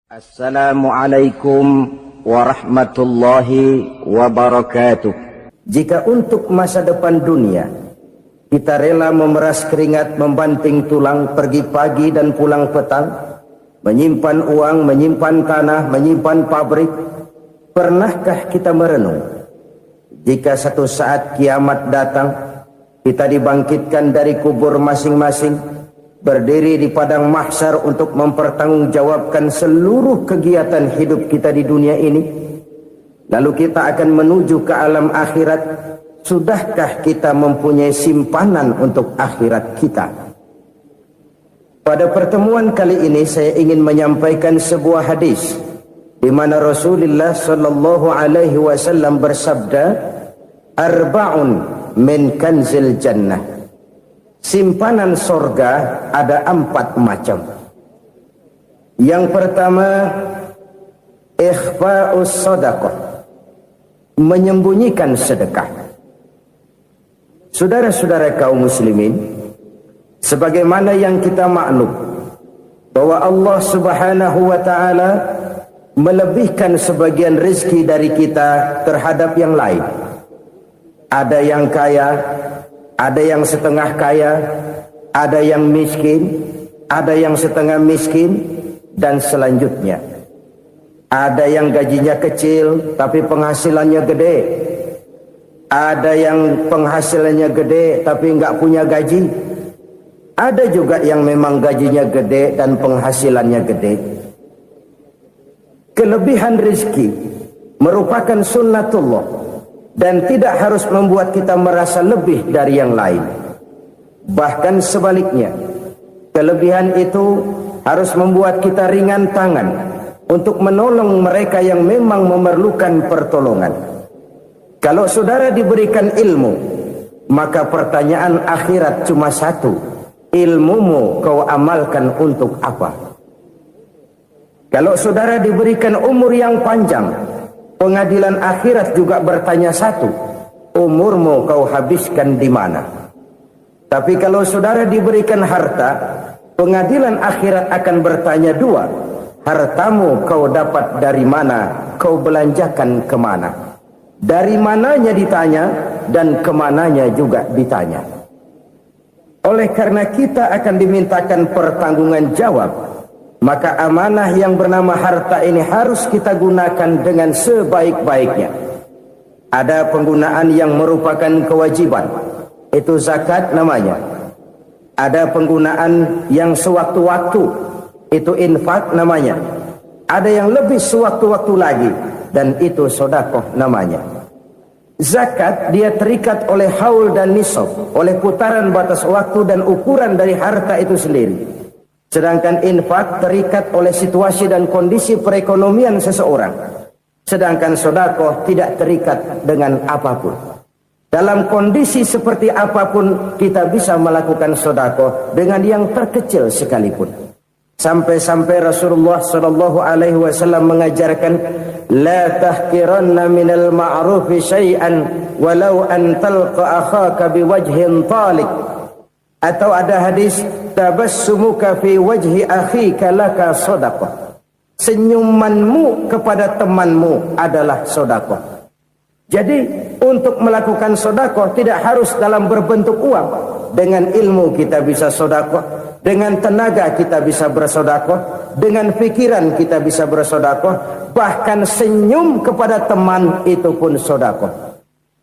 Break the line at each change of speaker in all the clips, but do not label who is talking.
Assalamualaikum warahmatullahi wabarakatuh. Jika untuk masa depan dunia kita rela memeras keringat, membanting tulang, pergi pagi dan pulang petang, menyimpan uang, menyimpan tanah, menyimpan pabrik, pernahkah kita merenung jika satu saat kiamat datang, kita dibangkitkan dari kubur masing-masing, berdiri di padang mahsyar untuk mempertanggungjawabkan seluruh kegiatan hidup kita di dunia ini, lalu kita akan menuju ke alam akhirat? Sudahkah kita mempunyai simpanan untuk akhirat kita? Pada pertemuan kali ini saya ingin menyampaikan sebuah hadis di mana Rasulullah sallallahu alaihi wasallam bersabda, "Arba'un min kanzil jannah." Simpanan sorga ada 4 macam. Yang pertama, ikhfa'us sadaqah, menyembunyikan sedekah. Saudara-saudara kaum muslimin, sebagaimana yang kita maklum bahwa Allah Subhanahu wa taala melebihkan sebagian rezeki dari kita terhadap yang lain. Ada yang kaya, ada yang setengah kaya, ada yang miskin, ada yang setengah miskin, dan selanjutnya. Ada yang gajinya kecil tapi penghasilannya gede. Ada yang penghasilannya gede tapi nggak punya gaji. Ada juga yang memang gajinya gede dan penghasilannya gede. Kelebihan rezeki merupakan sunnatullah dan tidak harus membuat kita merasa lebih dari yang lain. Bahkan sebaliknya, kelebihan itu harus membuat kita ringan tangan untuk menolong mereka yang memang memerlukan pertolongan. Kalau saudara diberikan ilmu, maka pertanyaan akhirat cuma satu: ilmumu kau amalkan untuk apa? Kalau saudara diberikan umur yang panjang, pengadilan akhirat juga bertanya satu: umurmu kau habiskan di mana? Tapi kalau saudara diberikan harta, pengadilan akhirat akan bertanya dua: hartamu kau dapat dari mana? Kau belanjakan kemana? Dari mananya ditanya, dan kemananya juga ditanya. Oleh karena kita akan dimintakan pertanggungan jawab, maka amanah yang bernama harta ini harus kita gunakan dengan sebaik-baiknya. Ada penggunaan yang merupakan kewajiban, itu zakat namanya. Ada penggunaan yang sewaktu-waktu, itu infak namanya. Ada yang lebih sewaktu-waktu lagi, dan itu sedekah namanya. Zakat dia terikat oleh haul dan nisab, oleh putaran batas waktu dan ukuran dari harta itu sendiri. Sedangkan infak terikat oleh situasi dan kondisi perekonomian seseorang. Sedangkan sedekah tidak terikat dengan apapun. Dalam kondisi seperti apapun kita bisa melakukan sedekah dengan yang terkecil sekalipun. Sampai-sampai Rasulullah sallallahu alaihi wasallam mengajarkan, la tahqiranna minal ma'rufi syai'an walau an talqa akhaka biwajhin talik. Atau ada hadis, tabassumuka fi wajhi akhika laka sadaqah. Senyumanmu kepada temanmu adalah sedekah. Jadi untuk melakukan sedekah tidak harus dalam berbentuk uang. Dengan ilmu kita bisa sedekah, dengan tenaga kita bisa bersedekah, dengan pikiran kita bisa bersedekah, bahkan senyum kepada teman itu pun sedekah.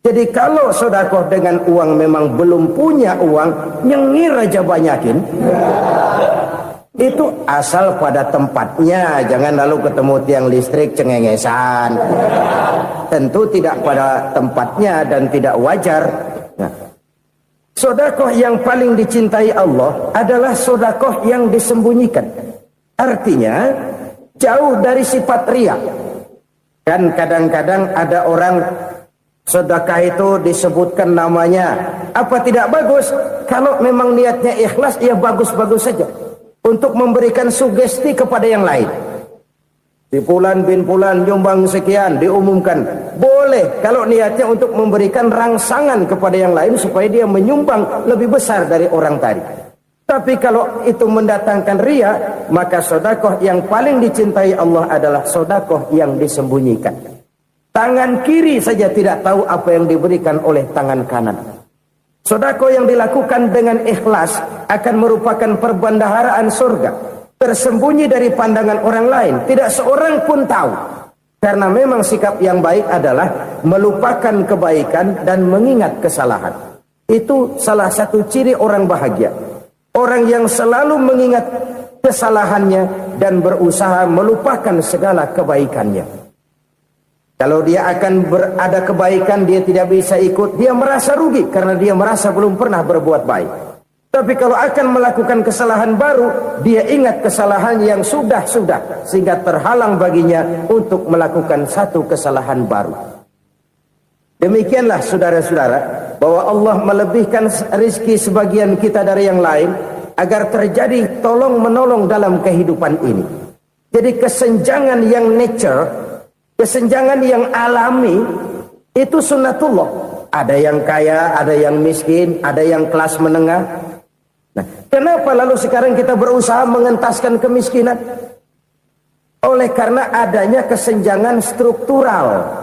Jadi kalau sedekah dengan uang memang belum punya uang, nyengir aja banyakin. Itu asal pada tempatnya, jangan lalu ketemu tiang listrik cengengesan. Tentu tidak pada tempatnya dan tidak wajar. Nah, sedekah yang paling dicintai Allah adalah sedekah yang disembunyikan. Artinya jauh dari sifat riya. Kan kadang-kadang ada orang sedekah itu disebutkan namanya. Apa tidak bagus? Kalau memang niatnya ikhlas, ya bagus-bagus saja. Untuk memberikan sugesti kepada yang lain. Si Fulan bin Fulan nyumbang sekian, diumumkan. Boleh kalau niatnya untuk memberikan rangsangan kepada yang lain supaya dia menyumbang lebih besar dari orang tadi. Tapi kalau itu mendatangkan ria, maka sedekah yang paling dicintai Allah adalah sedekah yang disembunyikan. Tangan kiri saja tidak tahu apa yang diberikan oleh tangan kanan. Sedekah yang dilakukan dengan ikhlas akan merupakan perbendaharaan surga, tersembunyi dari pandangan orang lain, tidak seorang pun tahu. Karena memang sikap yang baik adalah melupakan kebaikan dan mengingat kesalahan. Itu salah satu ciri orang bahagia. Orang yang selalu mengingat kesalahannya dan berusaha melupakan segala kebaikannya. Kalau dia akan berada kebaikan, dia tidak bisa ikut, dia merasa rugi karena dia merasa belum pernah berbuat baik. Tapi kalau akan melakukan kesalahan baru, dia ingat kesalahan yang sudah-sudah, sehingga terhalang baginya untuk melakukan satu kesalahan baru. Demikianlah saudara-saudara, bahwa Allah melebihkan rizki sebagian kita dari yang lain agar terjadi tolong-menolong dalam kehidupan ini. Jadi kesenjangan yang nature, kesenjangan yang alami, itu sunnatullah. Ada yang kaya, ada yang miskin, ada yang kelas menengah. Nah, kenapa lalu sekarang kita berusaha mengentaskan kemiskinan? Oleh karena adanya kesenjangan struktural.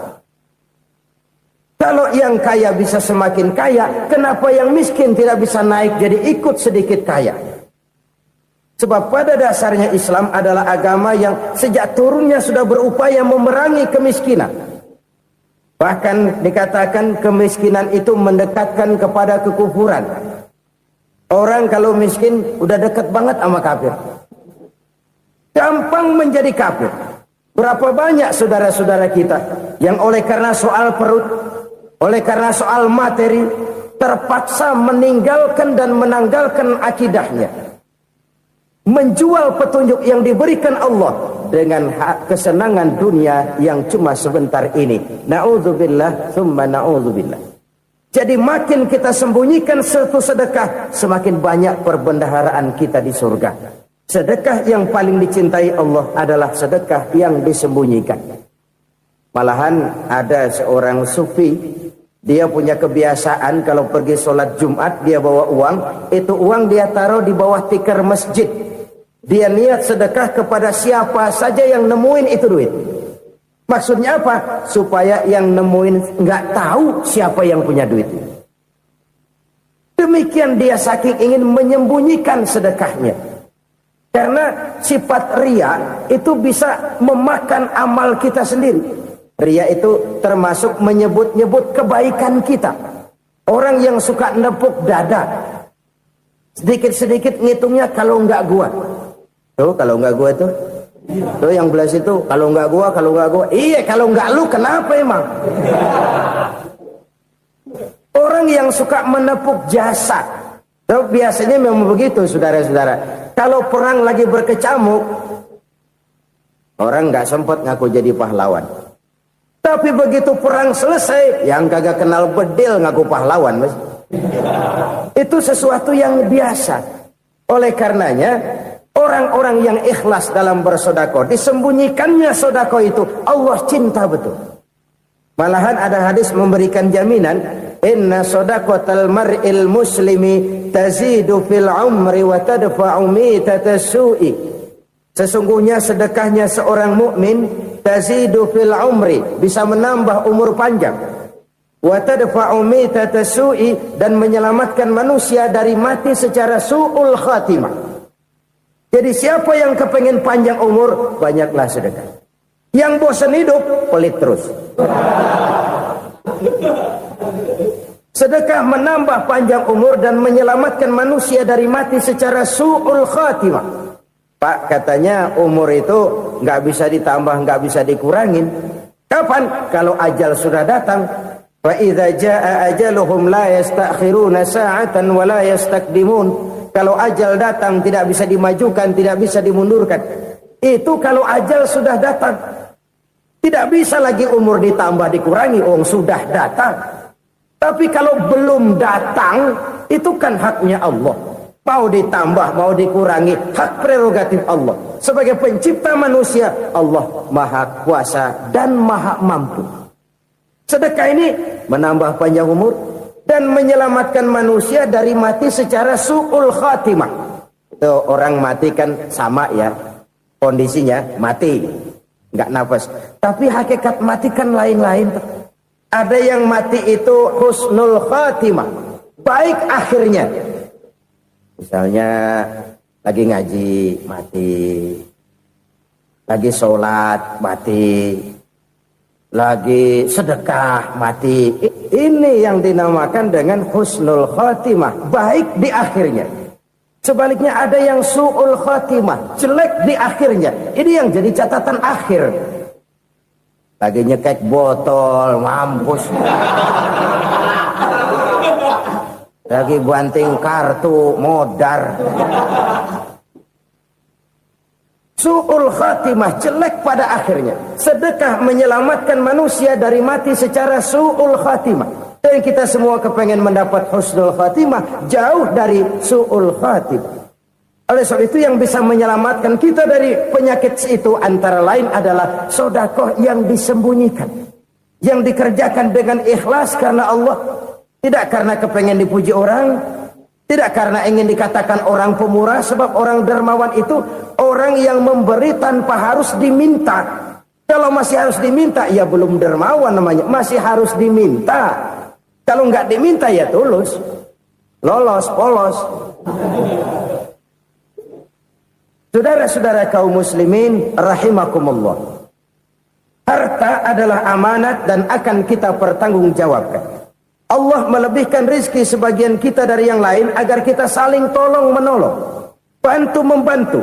Kalau yang kaya bisa semakin kaya, kenapa yang miskin tidak bisa naik jadi ikut sedikit kaya? Sebab pada dasarnya Islam adalah agama yang sejak turunnya sudah berupaya memerangi kemiskinan. Bahkan dikatakan kemiskinan itu mendekatkan kepada kekufuran. Orang kalau miskin udah dekat banget sama kafir. Gampang menjadi kafir. Berapa banyak saudara-saudara kita yang oleh karena soal perut, oleh karena soal materi, terpaksa meninggalkan dan menanggalkan akidahnya. Menjual petunjuk yang diberikan Allah dengan kesenangan dunia yang cuma sebentar ini. Na'udzubillah, thumma na'udzubillah. Jadi makin kita sembunyikan satu sedekah, semakin banyak perbendaharaan kita di surga. Sedekah yang paling dicintai Allah adalah sedekah yang disembunyikan. Malahan ada seorang sufi, dia punya kebiasaan kalau pergi sholat Jumat dia bawa uang, itu uang dia taruh di bawah tikar masjid. Dia niat sedekah kepada siapa saja yang nemuin itu duit. Maksudnya apa? Supaya yang nemuin nggak tahu siapa yang punya duit. Demikian dia saking ingin menyembunyikan sedekahnya. Karena sifat ria itu bisa memakan amal kita sendiri. Ria itu termasuk menyebut-nyebut kebaikan kita. Orang yang suka nepuk dada, sedikit-sedikit ngitungnya kalau nggak gua. Tuh kalau nggak gua tuh. Tuh yang belas itu kalau nggak gua, kalau nggak gua. Iya kalau nggak lu kenapa emang? Orang yang suka menepuk jasa. Tuh, biasanya memang begitu saudara-saudara. Kalau perang lagi berkecamuk, orang nggak sempat ngaku jadi pahlawan. Tapi begitu perang selesai, yang kagak kenal bedil ngaku pahlawan, mas. Itu sesuatu yang biasa. Oleh karenanya, orang-orang yang ikhlas dalam bersedekah, disembunyikannya sedekah itu, Allah cinta betul. Malahan ada hadis memberikan jaminan, inna sadaqatal mar'il muslimi tazidu fil umri wa tadfa'u mitatas su'i. Sesungguhnya sedekahnya seorang mukmin tazidu fil umri, bisa menambah umur panjang, wa tadfa'u mitatas su'i, dan menyelamatkan manusia dari mati secara su'ul khatimah. Jadi siapa yang kepengen panjang umur, banyaklah sedekah. Yang bosan hidup, pelit terus. Sedekah menambah panjang umur dan menyelamatkan manusia dari mati secara su'ul khatimah. Pak, katanya umur itu nggak bisa ditambah, nggak bisa dikurangin. Kapan? Kalau ajal sudah datang. Fa idza jaa ajaluhum la yastakhiruna sa'atan wa la yastakdimun. Kalau ajal datang tidak bisa dimajukan, tidak bisa dimundurkan. Itu kalau ajal sudah datang. Tidak bisa lagi umur ditambah dikurangi, sudah datang. Tapi kalau belum datang, itu kan haknya Allah. Mau ditambah, mau dikurangi, hak prerogatif Allah. Sebagai pencipta manusia, Allah maha kuasa dan maha mampu. Sedekah ini menambah panjang umur dan menyelamatkan manusia dari mati secara su'ul khatimah. Itu orang mati kan sama ya, kondisinya mati, nggak nafas. Tapi hakikat mati kan lain-lain. Ada yang mati itu husnul khatimah, baik akhirnya. Misalnya lagi ngaji mati, lagi sholat mati, lagi sedekah mati. Ini yang dinamakan dengan husnul khatimah, baik di akhirnya. Sebaliknya ada yang su'ul khatimah, jelek di akhirnya. Ini yang jadi catatan akhir. Lagi nyekek botol, mampus. Lagi banting kartu, modar. Su'ul khatimah, jelek pada akhirnya. Sedekah menyelamatkan manusia dari mati secara su'ul khatimah. Dan kita semua kepengen mendapat husnul khatimah, jauh dari su'ul khatimah. Oleh sebab itu yang bisa menyelamatkan kita dari penyakit itu antara lain adalah sedekah yang disembunyikan, yang dikerjakan dengan ikhlas karena Allah, tidak karena kepengen dipuji orang, tidak karena ingin dikatakan orang pemurah. Sebab orang dermawan itu orang yang memberi tanpa harus diminta. Kalau masih harus diminta, ya belum dermawan namanya, masih harus diminta. Kalau nggak diminta ya tulus, lolos, polos. Saudara-saudara kaum muslimin rahimakumullah, harta adalah amanat dan akan kita pertanggungjawabkan. Allah melebihkan rizki sebagian kita dari yang lain agar kita saling tolong menolong, bantu membantu.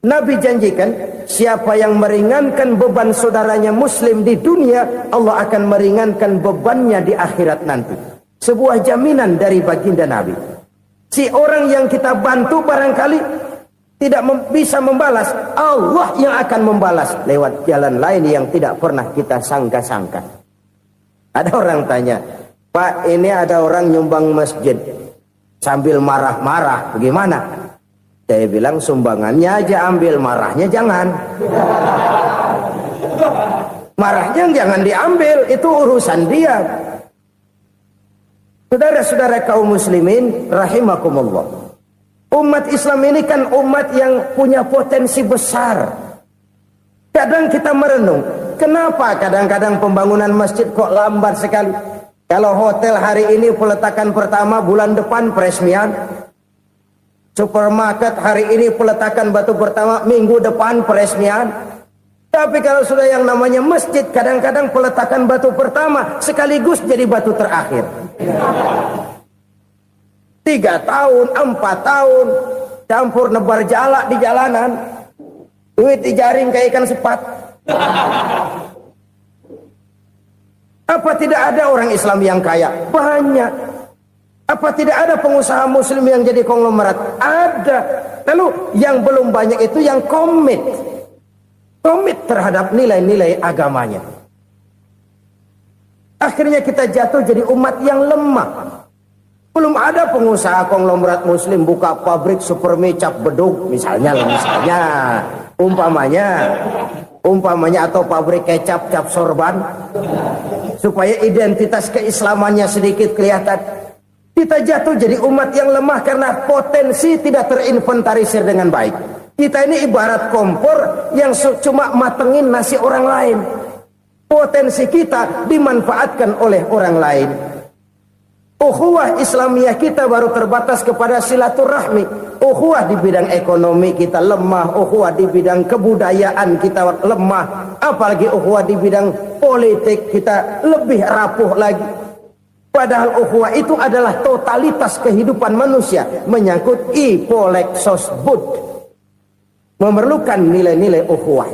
Nabi janjikan, siapa yang meringankan beban saudaranya muslim di dunia, Allah akan meringankan bebannya di akhirat nanti. Sebuah jaminan dari baginda Nabi. Si orang yang kita bantu barangkali tidak bisa membalas, Allah yang akan membalas lewat jalan lain yang tidak pernah kita sangka-sangka. Ada orang tanya, Pak, ini ada orang nyumbang masjid sambil marah-marah, bagaimana? Saya bilang sumbangannya aja ambil, marahnya jangan. Marahnya jangan diambil, itu urusan dia. Saudara-saudara kaum muslimin rahimakumullah, umat Islam ini kan umat yang punya potensi besar. Kadang kita merenung, kenapa kadang-kadang pembangunan masjid kok lambat sekali? Kalau hotel hari ini peletakan pertama, bulan depan peresmian. Supermarket hari ini peletakan batu pertama, minggu depan peresmian. Tapi kalau sudah yang namanya masjid, kadang-kadang peletakan batu pertama sekaligus jadi batu terakhir. 3 tahun, 4 tahun, campur nebar jalak di jalanan, duit dijaring kayak ikan sepat. Apa tidak ada orang Islam yang kaya? Banyak. Apa tidak ada pengusaha muslim yang jadi konglomerat? Ada. Lalu yang belum banyak itu yang komit terhadap nilai-nilai agamanya. Akhirnya kita jatuh jadi umat yang lemah. Belum ada pengusaha konglomerat muslim buka pabrik supermi cap bedug misalnya umpamanya atau pabrik kecap cap sorban supaya identitas keislamannya sedikit kelihatan. Kita jatuh jadi umat yang lemah karena potensi tidak terinventarisir dengan baik. Kita ini ibarat kompor yang cuma matengin nasi orang lain. Potensi kita dimanfaatkan oleh orang lain. Ukhuwah Islamiyah kita baru terbatas kepada silaturahmi. Ukhuwah di bidang ekonomi kita lemah, ukhuwah di bidang kebudayaan kita lemah, apalagi ukhuwah di bidang politik kita lebih rapuh lagi. Padahal ukhuwah itu adalah totalitas kehidupan manusia, menyangkut ipolexosbud, memerlukan nilai-nilai ukhuwah.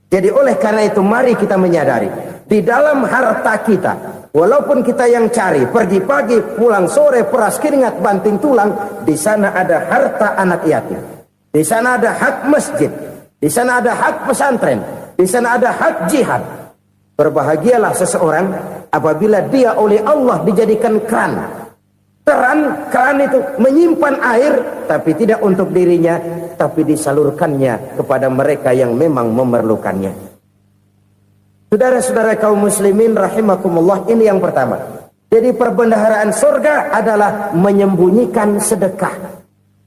Jadi oleh karena itu mari kita menyadari, di dalam harta kita, walaupun kita yang cari, pergi pagi, pulang sore, peras keringat, banting tulang, di sana ada harta anak yatim. Di sana ada hak masjid, di sana ada hak pesantren, di sana ada hak jihad. Berbahagialah seseorang apabila dia oleh Allah dijadikan keran. Keran itu menyimpan air, tapi tidak untuk dirinya, tapi disalurkannya kepada mereka yang memang memerlukannya. Saudara-saudara kaum muslimin rahimakumullah, ini yang pertama. Jadi perbendaharaan surga adalah menyembunyikan sedekah.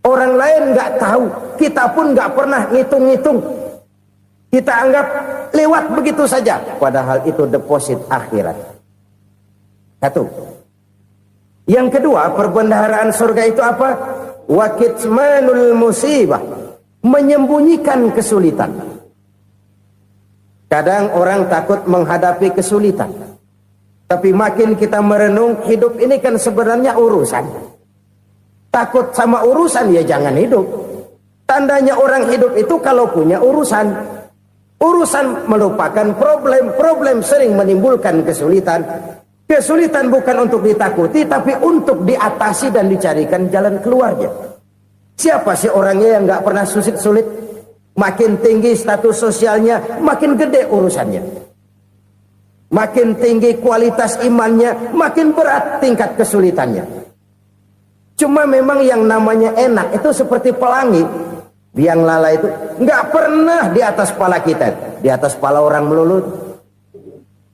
Orang lain nggak tahu, kita pun nggak pernah ngitung-ngitung. Kita anggap lewat begitu saja, padahal itu deposit akhirat. Satu. Yang kedua, perbendaharaan surga itu apa? Wa kitmanul musibah, menyembunyikan kesulitan. Kadang orang takut menghadapi kesulitan, tapi makin kita merenung, hidup ini kan sebenarnya urusan. Takut sama urusan, ya jangan hidup. Tandanya orang hidup itu kalau punya urusan. Urusan melupakan problem. Problem sering menimbulkan kesulitan. Kesulitan bukan untuk ditakuti, tapi untuk diatasi dan dicarikan jalan keluarnya. Siapa sih orangnya yang gak pernah sulit-sulit? Makin tinggi status sosialnya, makin gede urusannya. Makin tinggi kualitas imannya, makin berat tingkat kesulitannya. Cuma memang yang namanya enak itu seperti pelangi. Biang lala itu nggak pernah di atas kepala kita, di atas kepala orang melulu.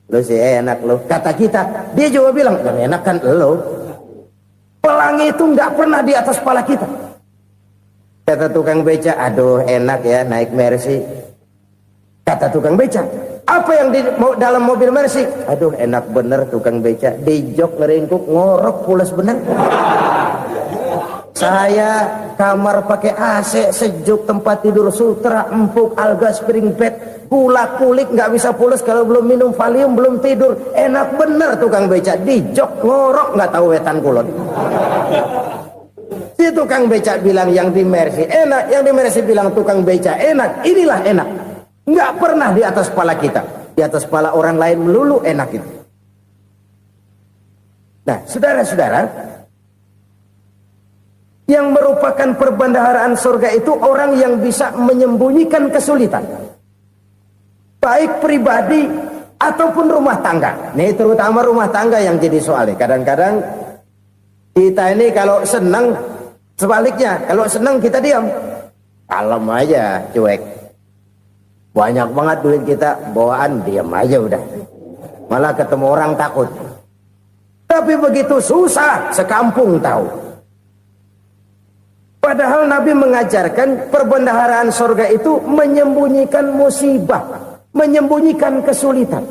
Lo sih enak lo, kata kita. Dia juga bilang yang enak kan lo. Pelangi itu nggak pernah di atas kepala kita. Kata tukang beca, aduh enak ya naik Mercy. Kata tukang beca, apa yang di dalam mobil Mercy? Aduh enak bener tukang beca, di jok ngeringkuk ngorok pulas bener. Saya kamar pakai AC sejuk, tempat tidur sutra empuk, alga spring bed, kulak kulik nggak bisa pulas kalau belum minum Valium, belum tidur. Enak bener tukang beca, di jok ngorok nggak tahu wetan kulon. Si tukang beca bilang yang di Mercy enak, yang di Mercy bilang tukang beca enak. Inilah enak, nggak pernah di atas kepala kita, di atas kepala orang lain melulu enak itu. Nah, saudara-saudara, yang merupakan perbendaharaan surga itu orang yang bisa menyembunyikan kesulitan, baik pribadi ataupun rumah tangga. Nih terutama rumah tangga yang jadi soalnya. Kadang-kadang kita ini kalau senang, sebaliknya kalau senang kita diam, kalem aja, cuek. Banyak banget duit kita bawaan, diam aja udah. Malah ketemu orang takut. Tapi begitu susah, sekampung tahu. Padahal Nabi mengajarkan perbendaharaan surga itu menyembunyikan musibah, menyembunyikan kesulitan.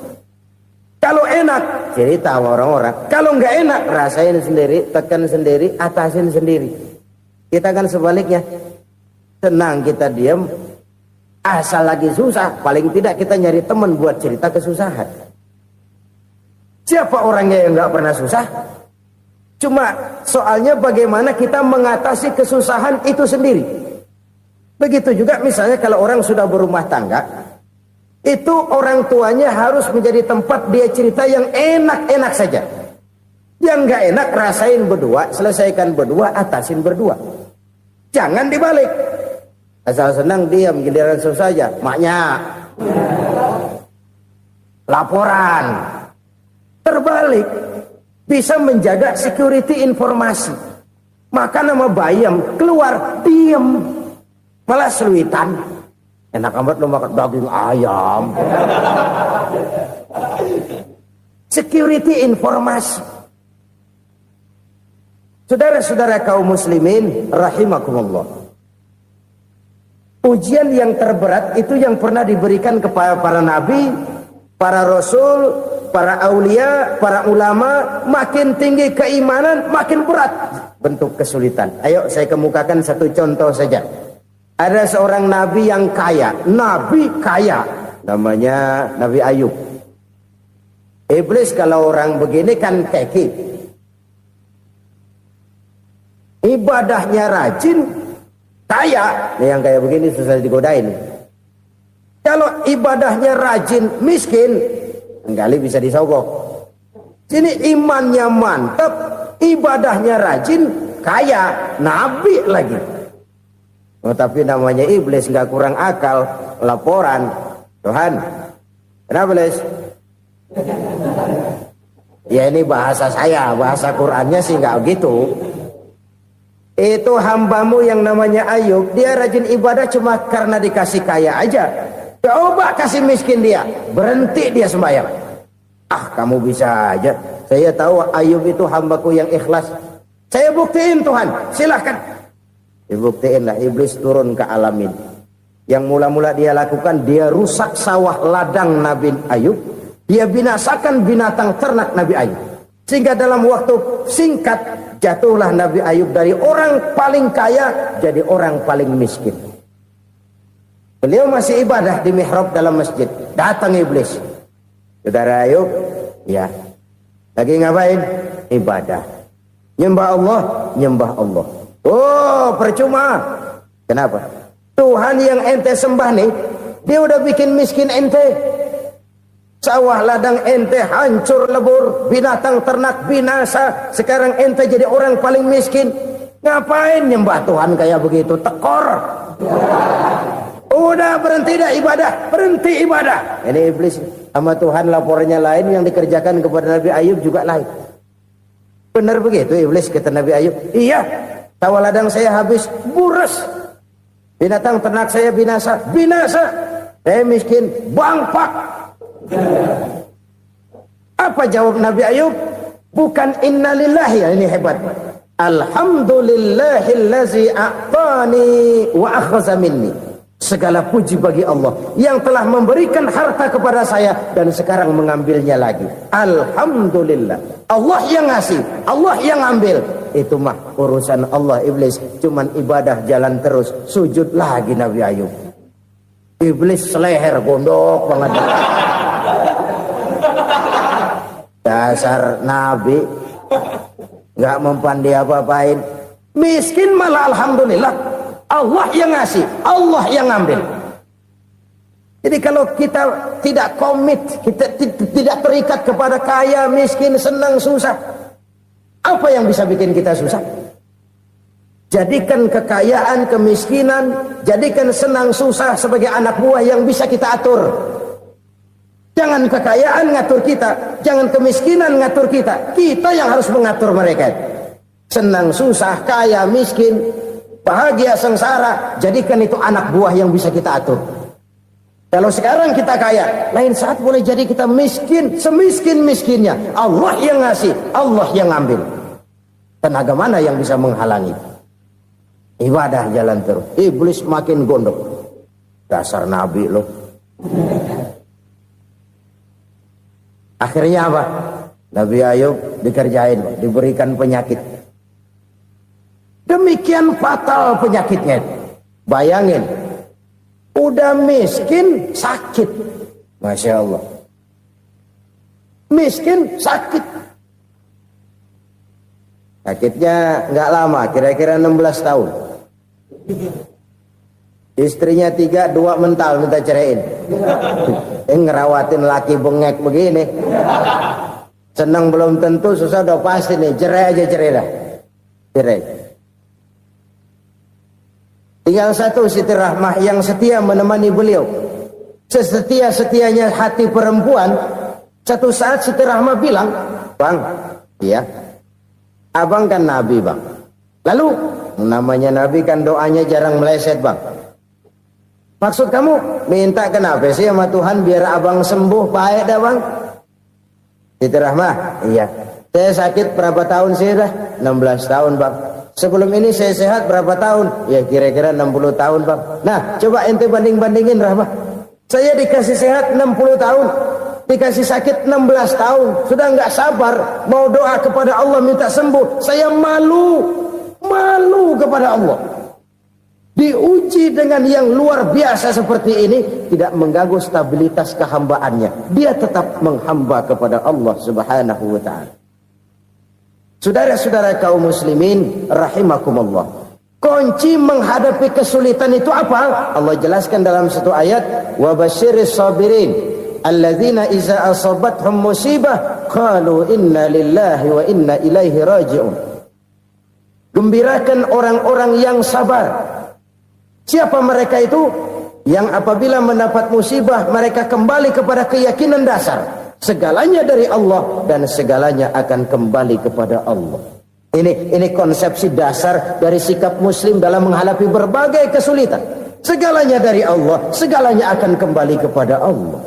Kalau enak, cerita sama orang-orang. Kalau nggak enak, rasain sendiri, tekan sendiri, atasin sendiri. Kita kan sebaliknya. Senang kita diam, asal lagi susah, paling tidak kita nyari teman buat cerita kesusahan. Siapa orangnya yang nggak pernah susah? Cuma soalnya bagaimana kita mengatasi kesusahan itu sendiri. Begitu juga misalnya kalau orang sudah berumah tangga, itu orang tuanya harus menjadi tempat dia cerita yang enak-enak saja. Yang nggak enak rasain berdua, selesaikan berdua, atasin berdua. Jangan dibalik. Asal senang diam, giliran susah saja. Maknya laporan. Terbalik. Bisa menjaga security informasi. Maka nama bayam keluar diam, malah seluitan. Enak amat lo makan daging ayam. Security informasi. Saudara-saudara kaum muslimin rahimakumullah, ujian yang terberat itu yang pernah diberikan kepada para nabi, para rasul, para aulia, para ulama. Makin tinggi keimanan, makin berat bentuk kesulitan. Ayo saya kemukakan satu contoh saja. Ada seorang nabi yang kaya, nabi kaya, namanya Nabi Ayub. Iblis kalau orang begini kan keki, ibadahnya rajin, kaya. Nih yang kayak begini susah digodain. Kalau ibadahnya rajin, miskin, kali bisa disogok. Sini imannya mantap, ibadahnya rajin, kaya, nabi lagi. Oh, tapi namanya iblis, nggak kurang akal. Laporan, Tuhan, kenapa Les? Ya ini bahasa saya, bahasa Qurannya sih nggak gitu. Itu hambamu yang namanya Ayub, dia rajin ibadah cuma karena dikasih kaya aja. Coba kasih miskin dia, berhenti dia sembahyang. Ah, kamu bisa aja. Saya tahu Ayub itu hambaku yang ikhlas. Saya buktiin Tuhan, silahkan. Dibuktiin lah iblis turun ke alam ini. Yang mula-mula dia lakukan, dia rusak sawah ladang Nabi Ayub. Dia binasakan binatang ternak Nabi Ayub. Sehingga dalam waktu singkat jatuhlah Nabi Ayub dari orang paling kaya jadi orang paling miskin. Beliau masih ibadah di mihrab dalam masjid. Datang iblis. Saudara Ayub, ya. Lagi ngapain? Ibadah. Nyembah Allah, nyembah Allah. Oh, percuma. Kenapa? Tuhan yang ente sembah nih, dia udah bikin miskin ente. Sawah ladang ente hancur lebur, binatang ternak binasa. Sekarang ente jadi orang paling miskin. Ngapain nyembah Tuhan kayak begitu? Tekor. Udah berhenti dah ibadah, berhenti ibadah. Ini iblis sama Tuhan lapornya lain, yang dikerjakan kepada Nabi Ayub juga lain. Benar begitu iblis, kata Nabi Ayub. Iya, sawah ladang saya habis, buras. Binatang ternak saya binasa, binasa. Saya miskin, bangpak. Apa jawab Nabi Ayub? Bukan innalillahi, ya ini hebat. Alhamdulillahillazi a'tani wa akhza minni. Segala puji bagi Allah yang telah memberikan harta kepada saya dan sekarang mengambilnya lagi. Alhamdulillah. Allah yang ngasih, Allah yang ambil. Itu mah urusan Allah. Iblis cuman ibadah jalan terus, sujud lagi Nabi Ayub. Iblis seleher gondok banget. Dasar Nabi nggak mempan dia apa-apain. Miskin malah alhamdulillah. Allah yang ngasih, Allah yang ngambil. Jadi kalau kita tidak komit, kita tidak terikat kepada kaya, miskin, senang, susah, apa yang bisa bikin kita susah? Jadikan kekayaan, kemiskinan, jadikan senang, susah sebagai anak buah yang bisa kita atur. Jangan kekayaan ngatur kita, jangan kemiskinan ngatur kita. Kita yang harus mengatur mereka. Senang, susah, kaya, miskin, bahagia, sengsara, jadikan itu anak buah yang bisa kita atur. Kalau sekarang kita kaya, lain saat boleh jadi kita miskin, semiskin-miskinnya. Allah yang ngasih, Allah yang ngambil. Tenaga mana yang bisa menghalangi? Ibadah jalan terus. Iblis makin gondok. Dasar Nabi loh. Akhirnya apa? Nabi Ayub dikerjain, diberikan penyakit. Demikian fatal penyakitnya. Bayangin, udah miskin sakit. Masya Allah. Miskin sakit. Sakitnya nggak lama, kira-kira 16 tahun. Istrinya 3, 2 mental minta ceraiin. Ngerawatin laki bengek begini. Senang belum tentu, susah udah pasti nih. Cerai aja, cerai dah. Cerai. Tinggal satu Siti Rahmah yang setia menemani beliau. Sesetia-setianya hati perempuan. Satu saat Siti Rahmah bilang, "Bang, iya, abang kan Nabi, Bang. Lalu, namanya Nabi kan doanya jarang meleset, Bang. Maksud kamu minta kenapa sih sama Tuhan biar abang sembuh, baik dah, Bang?" Siti Rahmah, "Iya. Saya sakit berapa tahun sih dah?" 16 tahun, Bang. "Sebelum ini saya sehat berapa tahun?" "Ya kira-kira 60 tahun, Bang." "Nah, coba ente banding-bandingin, Rahmah. Saya dikasih sehat 60 tahun, dikasih sakit 16 tahun. Sudah nggak sabar mau doa kepada Allah minta sembuh. Saya malu kepada Allah. Diuji dengan yang luar biasa seperti ini, tidak mengganggu stabilitas kehambaannya. Dia tetap menghamba kepada Allah Subhanahu wa ta'ala." Saudara-saudara kaum muslimin rahimakumullah. Kunci menghadapi kesulitan itu apa? Allah jelaskan dalam satu ayat, "Wa basyiris sabirin alladzina iza asabathum musibah qalu inna lillahi wa inna ilaihi raji'un." Gembirakan orang-orang yang sabar. Siapa mereka itu? Yang apabila mendapat musibah mereka kembali kepada keyakinan dasar. Segalanya dari Allah dan segalanya akan kembali kepada Allah. Ini konsepsi dasar dari sikap muslim dalam menghadapi berbagai kesulitan. Segalanya dari Allah, segalanya akan kembali kepada Allah.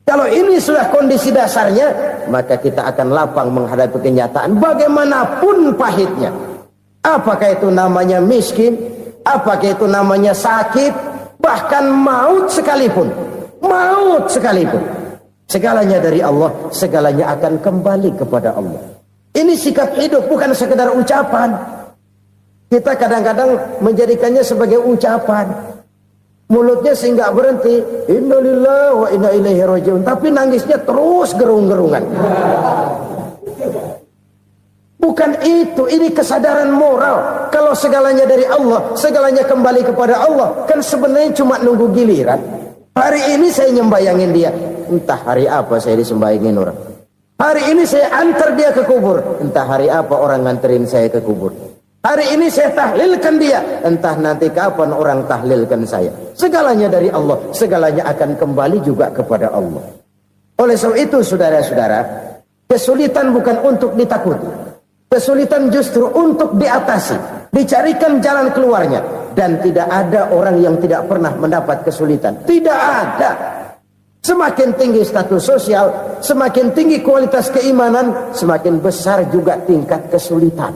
Kalau ini sudah kondisi dasarnya, maka kita akan lapang menghadapi kenyataan bagaimanapun pahitnya. Apakah itu namanya miskin, Apakah itu namanya sakit, bahkan maut sekalipun. Maut sekalipun. Segalanya dari Allah, segalanya akan kembali kepada Allah. Ini sikap hidup, bukan sekedar ucapan. Kita kadang-kadang menjadikannya sebagai ucapan. Mulutnya sehingga berhenti, innalillahi wa inna ilaihi rajiun, tapi nangisnya terus gerung-gerungan. Bukan itu, ini kesadaran moral. Kalau segalanya dari Allah, segalanya kembali kepada Allah, kan sebenarnya cuma nunggu giliran. Hari ini saya nyembayangin dia, entah hari apa saya disembayangin orang. Hari ini saya antar dia ke kubur, entah hari apa orang nganterin saya ke kubur. Hari ini saya tahlilkan dia, entah nanti kapan orang tahlilkan saya. Segalanya dari Allah, segalanya akan kembali juga kepada Allah. Oleh sebab itu saudara-saudara, kesulitan bukan untuk ditakuti. Kesulitan justru untuk diatasi, dicarikan jalan keluarnya. Dan tidak ada orang yang tidak pernah mendapat kesulitan. Tidak ada. Semakin tinggi status sosial, semakin tinggi kualitas keimanan, semakin besar juga tingkat kesulitan.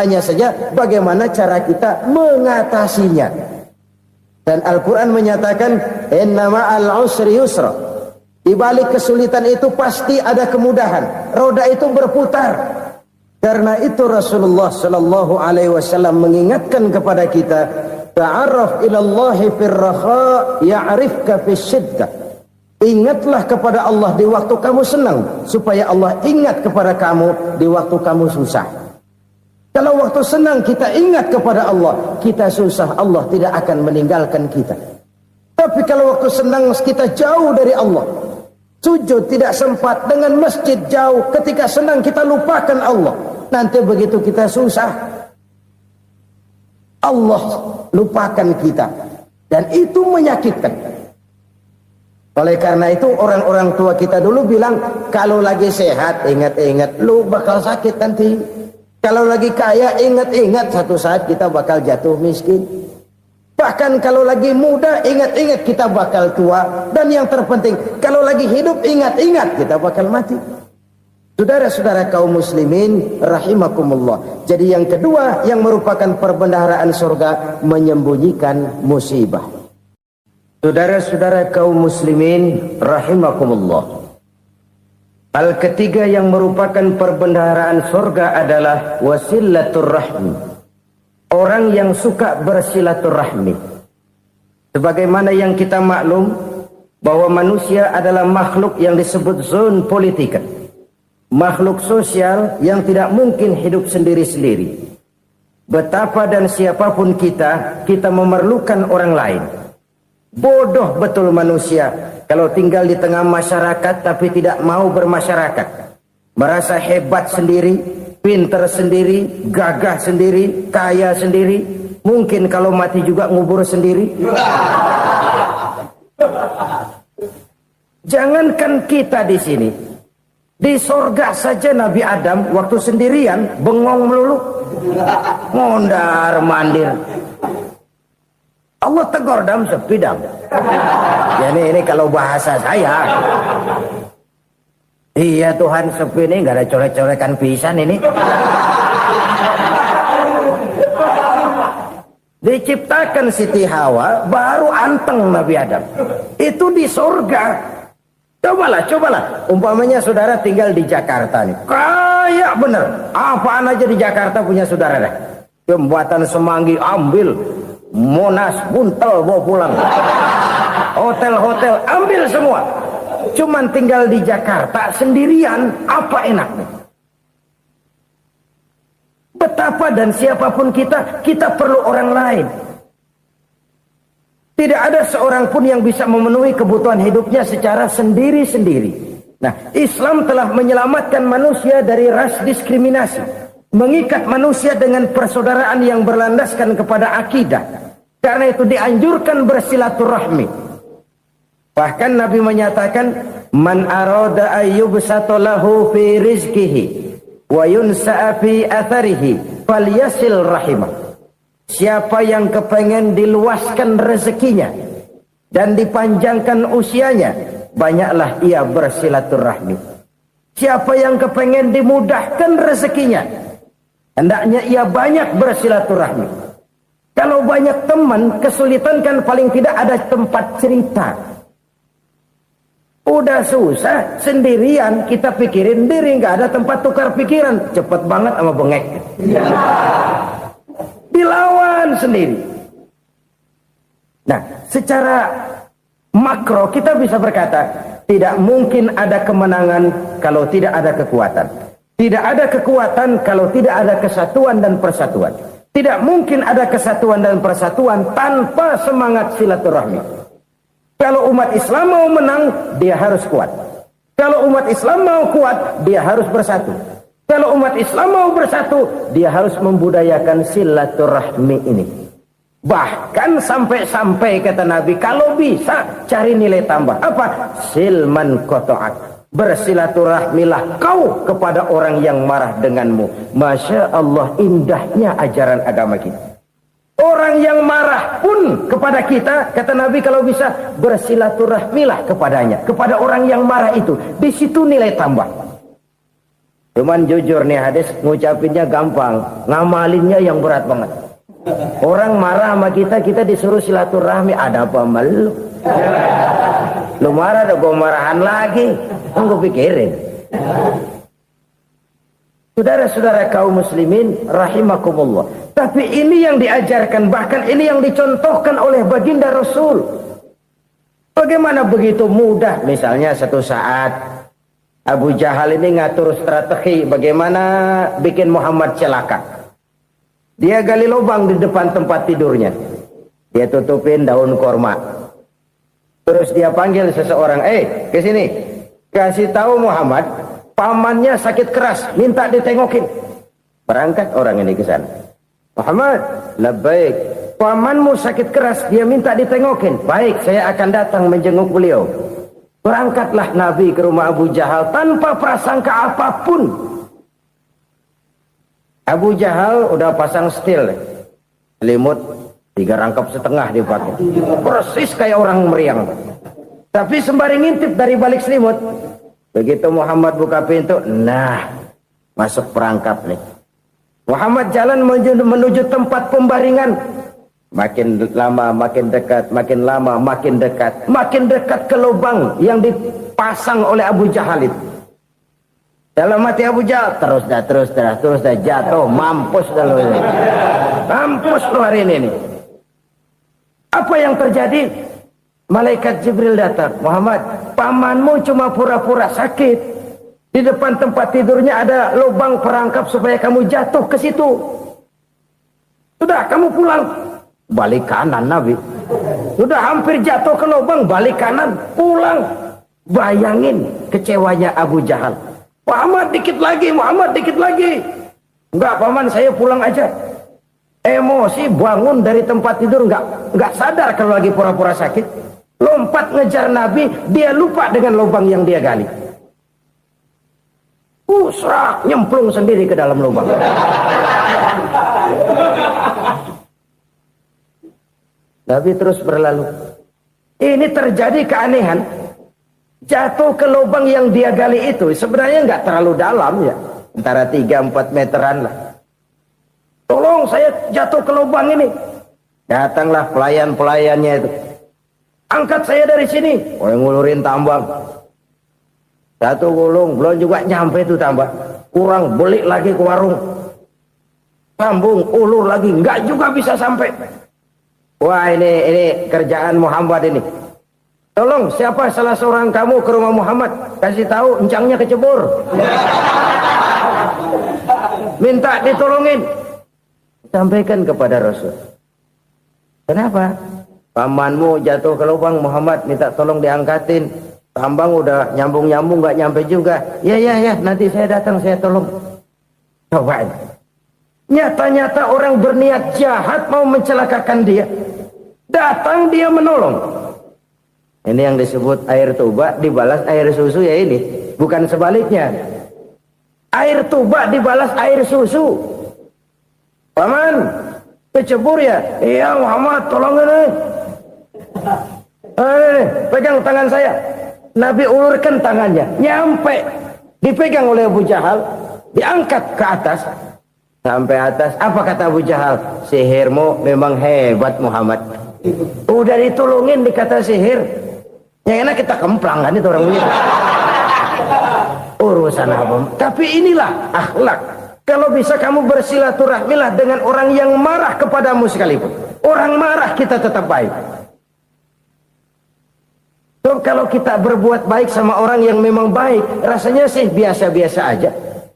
Hanya saja bagaimana cara kita mengatasinya. Dan Al-Quran menyatakan, inna ma'al usri yusra. Di balik kesulitan itu pasti ada kemudahan. Roda itu berputar. Karena itu Rasulullah sallallahu alaihi wasallam mengingatkan kepada kita, ta'arraf ila Allah fir raha ya'rifka fis syiddah. Ingatlah kepada Allah di waktu kamu senang, supaya Allah ingat kepada kamu di waktu kamu susah. Kalau waktu senang kita ingat kepada Allah, kita susah, Allah tidak akan meninggalkan kita. Tapi kalau waktu senang kita jauh dari Allah, sujud tidak sempat, dengan masjid jauh, ketika senang kita lupakan Allah. Nanti begitu kita susah, Allah lupakan kita. Dan itu menyakitkan. Oleh karena itu orang-orang tua kita dulu bilang, kalau lagi sehat ingat-ingat lu bakal sakit nanti. Kalau lagi kaya ingat-ingat satu saat kita bakal jatuh miskin. Bahkan kalau lagi muda ingat-ingat kita bakal tua. Dan yang terpenting, kalau lagi hidup ingat-ingat kita bakal mati. Saudara-saudara kaum muslimin rahimakumullah. Jadi yang kedua yang merupakan perbendaharaan surga, menyembunyikan musibah. Saudara-saudara kaum muslimin rahimakumullah. Hal ketiga yang merupakan perbendaharaan surga adalah wasilatur rahmi. Orang yang suka bersilaturahmi. Sebagaimana yang kita maklum bahwa manusia adalah makhluk yang disebut zon politika. Makhluk sosial yang tidak mungkin hidup sendiri-sendiri. Betapa dan siapapun kita memerlukan orang lain. Bodoh betul manusia kalau tinggal di tengah masyarakat tapi tidak mau bermasyarakat. Merasa hebat sendiri, pinter sendiri, gagah sendiri, kaya sendiri. Mungkin kalau mati juga ngubur sendiri. Jangankan kita di sini. Di sorga saja Nabi Adam waktu sendirian bengong melulu, mondar mandir. Allah tegur dam sepi dam. Ya ini kalau bahasa saya. Iya Tuhan sepi ini nggak ada colek-colekan pisan ini. Diciptakan Siti Hawa baru anteng Nabi Adam. Itu di sorga. Cobalah. Umpamanya saudara tinggal di Jakarta nih. Kayak bener. Apaan aja di Jakarta punya saudara dah. Jembatan Semanggi ambil. Monas buntel bawa pulang. Hotel-hotel ambil semua. Cuman tinggal di Jakarta sendirian. Apa enaknya? Betapa dan siapapun kita perlu orang lain. Tidak ada seorang pun yang bisa memenuhi kebutuhan hidupnya secara sendiri-sendiri. Nah, Islam telah menyelamatkan manusia dari ras diskriminasi. Mengikat manusia dengan persaudaraan yang berlandaskan kepada akidah. Karena itu dianjurkan bersilaturahmi. Bahkan Nabi menyatakan, Man arada ayyubsata lahu fi rizkihi wa yunsa'a fi atharihi falyasil rahimah. Siapa yang kepengen diluaskan rezekinya dan dipanjangkan usianya, banyaklah ia bersilaturahmi. Siapa yang kepengen dimudahkan rezekinya, hendaknya ia banyak bersilaturahmi. Kalau banyak teman, kesulitan kan paling tidak ada tempat cerita. Udah susah, sendirian kita pikirin diri, nggak ada tempat tukar pikiran. Cepet banget sama bengek. Dilawan sendiri. Nah, secara makro kita bisa berkata, tidak mungkin ada kemenangan kalau tidak ada kekuatan. Tidak ada kekuatan kalau tidak ada kesatuan dan persatuan. Tidak mungkin ada kesatuan dan persatuan tanpa semangat silaturahmi. Kalau umat Islam mau menang, dia harus kuat. Kalau umat Islam mau kuat, dia harus bersatu. Kalau umat Islam mau bersatu, dia harus membudayakan silaturahmi ini. Bahkan sampai-sampai kata Nabi, kalau bisa cari nilai tambah. Apa? Silman qata'ak. Bersilaturahmilah kau kepada orang yang marah denganmu. Masya Allah, indahnya ajaran agama kita. Orang yang marah pun kepada kita, kata Nabi, kalau bisa bersilaturahmilah kepadanya, kepada orang yang marah itu. Di situ nilai tambah. Cuman jujur nih hadis, ngucapinnya gampang, ngamalinnya yang berat banget. Orang marah sama kita, kita disuruh silaturahmi. Ada apa malu? Lu marah, ada gue marahan lagi. Gue pikirin. Saudara-saudara kaum muslimin rahimakumullah. Tapi ini yang diajarkan, bahkan ini yang dicontohkan oleh baginda Rasul. Bagaimana begitu mudah, misalnya satu saat Abu Jahal ini ngatur strategi bagaimana bikin Muhammad celaka. Dia gali lubang di depan tempat tidurnya. Dia tutupin daun korma. Terus dia panggil seseorang, ke sini. Kasih tahu Muhammad, pamannya sakit keras, minta ditengokin. Berangkat orang ini ke sana. Muhammad, labbaik. Pamanmu sakit keras, dia minta ditengokin. Baik, saya akan datang menjenguk beliau. Berangkatlah Nabi ke rumah Abu Jahal tanpa prasangka apapun. Abu Jahal udah pasang setil, selimut 3 rangkap setengah dipakai, persis kayak orang meriang. Tapi sembari ngintip dari balik selimut, begitu Muhammad buka pintu, nah masuk perangkap nih. Muhammad jalan menuju tempat pembaringan. Makin lama makin dekat, makin lama makin dekat, makin dekat ke lubang yang dipasang oleh Abu Jahal itu. Dalam hati Abu Jahal, terus dah jatuh, mampus dah lu ini. Mampus lu hari ini nih. Apa yang terjadi? Malaikat Jibril datang. Muhammad, pamanmu cuma pura-pura sakit. Di depan tempat tidurnya ada lubang perangkap supaya kamu jatuh ke situ. Sudah, kamu pulang. Balik kanan Nabi. Sudah hampir jatuh ke lubang, balik kanan, pulang. Bayangin kecewanya Abu Jahal. Muhammad dikit lagi, Muhammad dikit lagi. Enggak paman, saya pulang aja. Emosi bangun dari tempat tidur, enggak sadar kalau lagi pura-pura sakit. Lompat ngejar Nabi, dia lupa dengan lubang yang dia gali. Serak, nyemplung sendiri ke dalam lubang. Nabi terus berlalu. Ini terjadi keanehan. Jatuh ke lubang yang dia gali itu sebenarnya nggak terlalu dalam ya, antara 3-4 meteran lah. Tolong saya jatuh ke lubang ini. Datanglah pelayan-pelayannya itu. Angkat saya dari sini. Ngulurin tambang. Satu gulung belum juga nyampe itu tambang. Kurang, beli lagi ke warung. Sambung, ulur lagi, nggak juga bisa sampai. Wah ini kerjaan Muhammad ini. Tolong siapa salah seorang kamu ke rumah Muhammad, kasih tahu encangnya kecebur. Minta ditolongin. Sampaikan kepada Rasul. Kenapa? Pamanmu jatuh ke lubang, Muhammad minta tolong diangkatin. Tambang udah nyambung-nyambung nggak nyampe juga. Ya, nanti saya datang saya tolong. Coba. Nyata-nyata orang berniat jahat mau mencelakakan dia. Datang dia menolong. Ini yang disebut air tuba dibalas air susu ya ini. Bukan sebaliknya. Air tuba dibalas air susu. Paman, kecebur ya? Iya Muhammad, tolong ini. Pegang tangan saya. Nabi ulurkan tangannya. Nyampe. Dipegang oleh Abu Jahal. Diangkat ke atas. Sampai atas, apa kata Abu Jahal? Sihirmu memang hebat Muhammad. Udah ditolongin dikata sihir. Yang enak kita kemplang kan itu orang begitu. Urusan apa? Tapi inilah akhlak. Kalau bisa kamu bersilaturahmilah dengan orang yang marah kepadamu sekalipun. Orang marah kita tetap baik. So, kalau kita berbuat baik sama orang yang memang baik, rasanya sih biasa-biasa aja.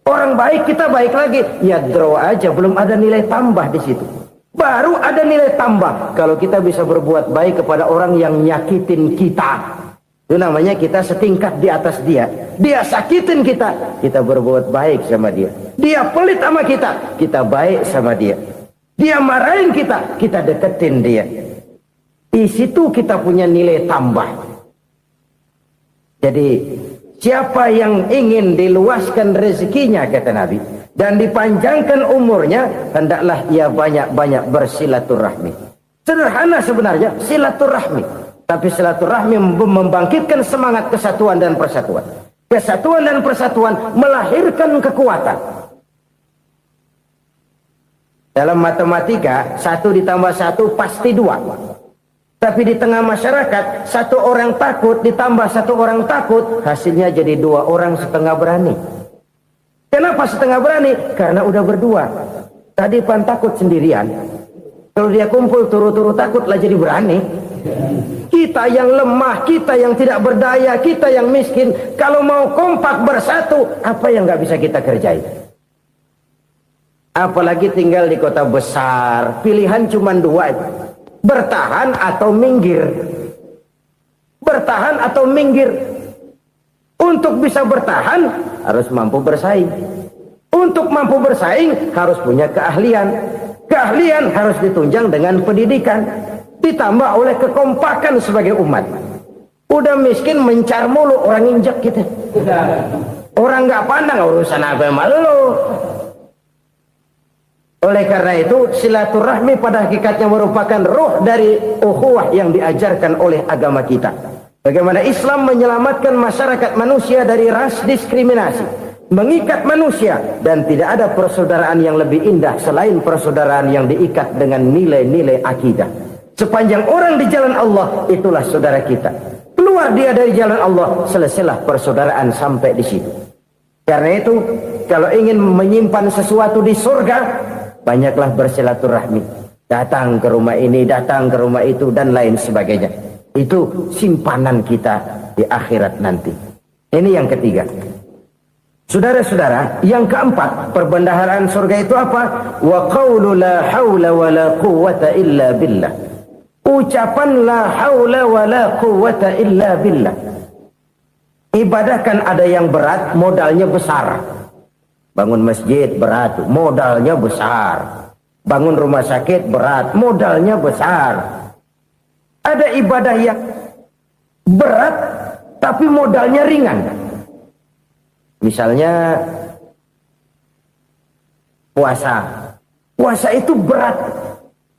Orang baik kita baik lagi, ya draw aja, belum ada nilai tambah di situ. Baru ada nilai tambah kalau kita bisa berbuat baik kepada orang yang nyakitin kita. Itu namanya kita setingkat di atas dia. Dia sakitin kita, kita berbuat baik sama dia. Dia pelit sama kita baik sama dia. Dia marahin kita deketin dia. Di situ kita punya nilai tambah. Jadi siapa yang ingin diluaskan rezekinya, kata Nabi, dan dipanjangkan umurnya, hendaklah ia banyak-banyak bersilaturahmi. Sederhana sebenarnya silaturahmi, tapi silaturahmi membangkitkan semangat kesatuan dan persatuan. Kesatuan dan persatuan melahirkan kekuatan. Dalam matematika 1 ditambah 1 pasti 2. Tapi di tengah masyarakat, 1 orang takut ditambah 1 orang takut, hasilnya jadi 2 orang setengah berani. Kenapa setengah berani? Karena udah berdua. Tadi pan takut sendirian. Kalau dia kumpul turu-turu takut lah jadi berani. Kita yang lemah, kita yang tidak berdaya, kita yang miskin, kalau mau kompak bersatu, apa yang nggak bisa kita kerjain? Apalagi tinggal di kota besar, pilihan cuma 2 itu. Bertahan atau minggir. Bertahan atau minggir. Untuk bisa bertahan harus mampu bersaing. Untuk mampu bersaing harus punya keahlian. Keahlian harus ditunjang dengan pendidikan, ditambah oleh kekompakan sebagai umat. Udah miskin mencar mulu, orang injak kita. Orang nggak pandang urusan apa yang malu. Oleh karena itu, silaturahmi pada hakikatnya merupakan ruh dari ukhuwah yang diajarkan oleh agama kita. Bagaimana Islam menyelamatkan masyarakat manusia dari ras diskriminasi, mengikat manusia, dan tidak ada persaudaraan yang lebih indah selain persaudaraan yang diikat dengan nilai-nilai akidah. Sepanjang orang di jalan Allah, itulah saudara kita. Keluar dia dari jalan Allah, selesailah persaudaraan sampai di situ. Karena itu, kalau ingin menyimpan sesuatu di surga, banyaklah bersilaturahmi. Datang ke rumah ini, datang ke rumah itu, dan lain sebagainya. Itu simpanan kita di akhirat nanti. Ini yang ketiga. Saudara-saudara, yang keempat, perbendaharaan surga itu apa? Wa qawlu la hawla wa la quwwata illa billah. Ucapan la hawla wa la quwwata illa billah. Ibadah kan ada yang berat, modalnya besar. Bangun masjid berat, modalnya besar. Bangun rumah sakit berat, modalnya besar. Ada ibadah yang berat tapi modalnya ringan. Misalnya puasa. Puasa itu berat,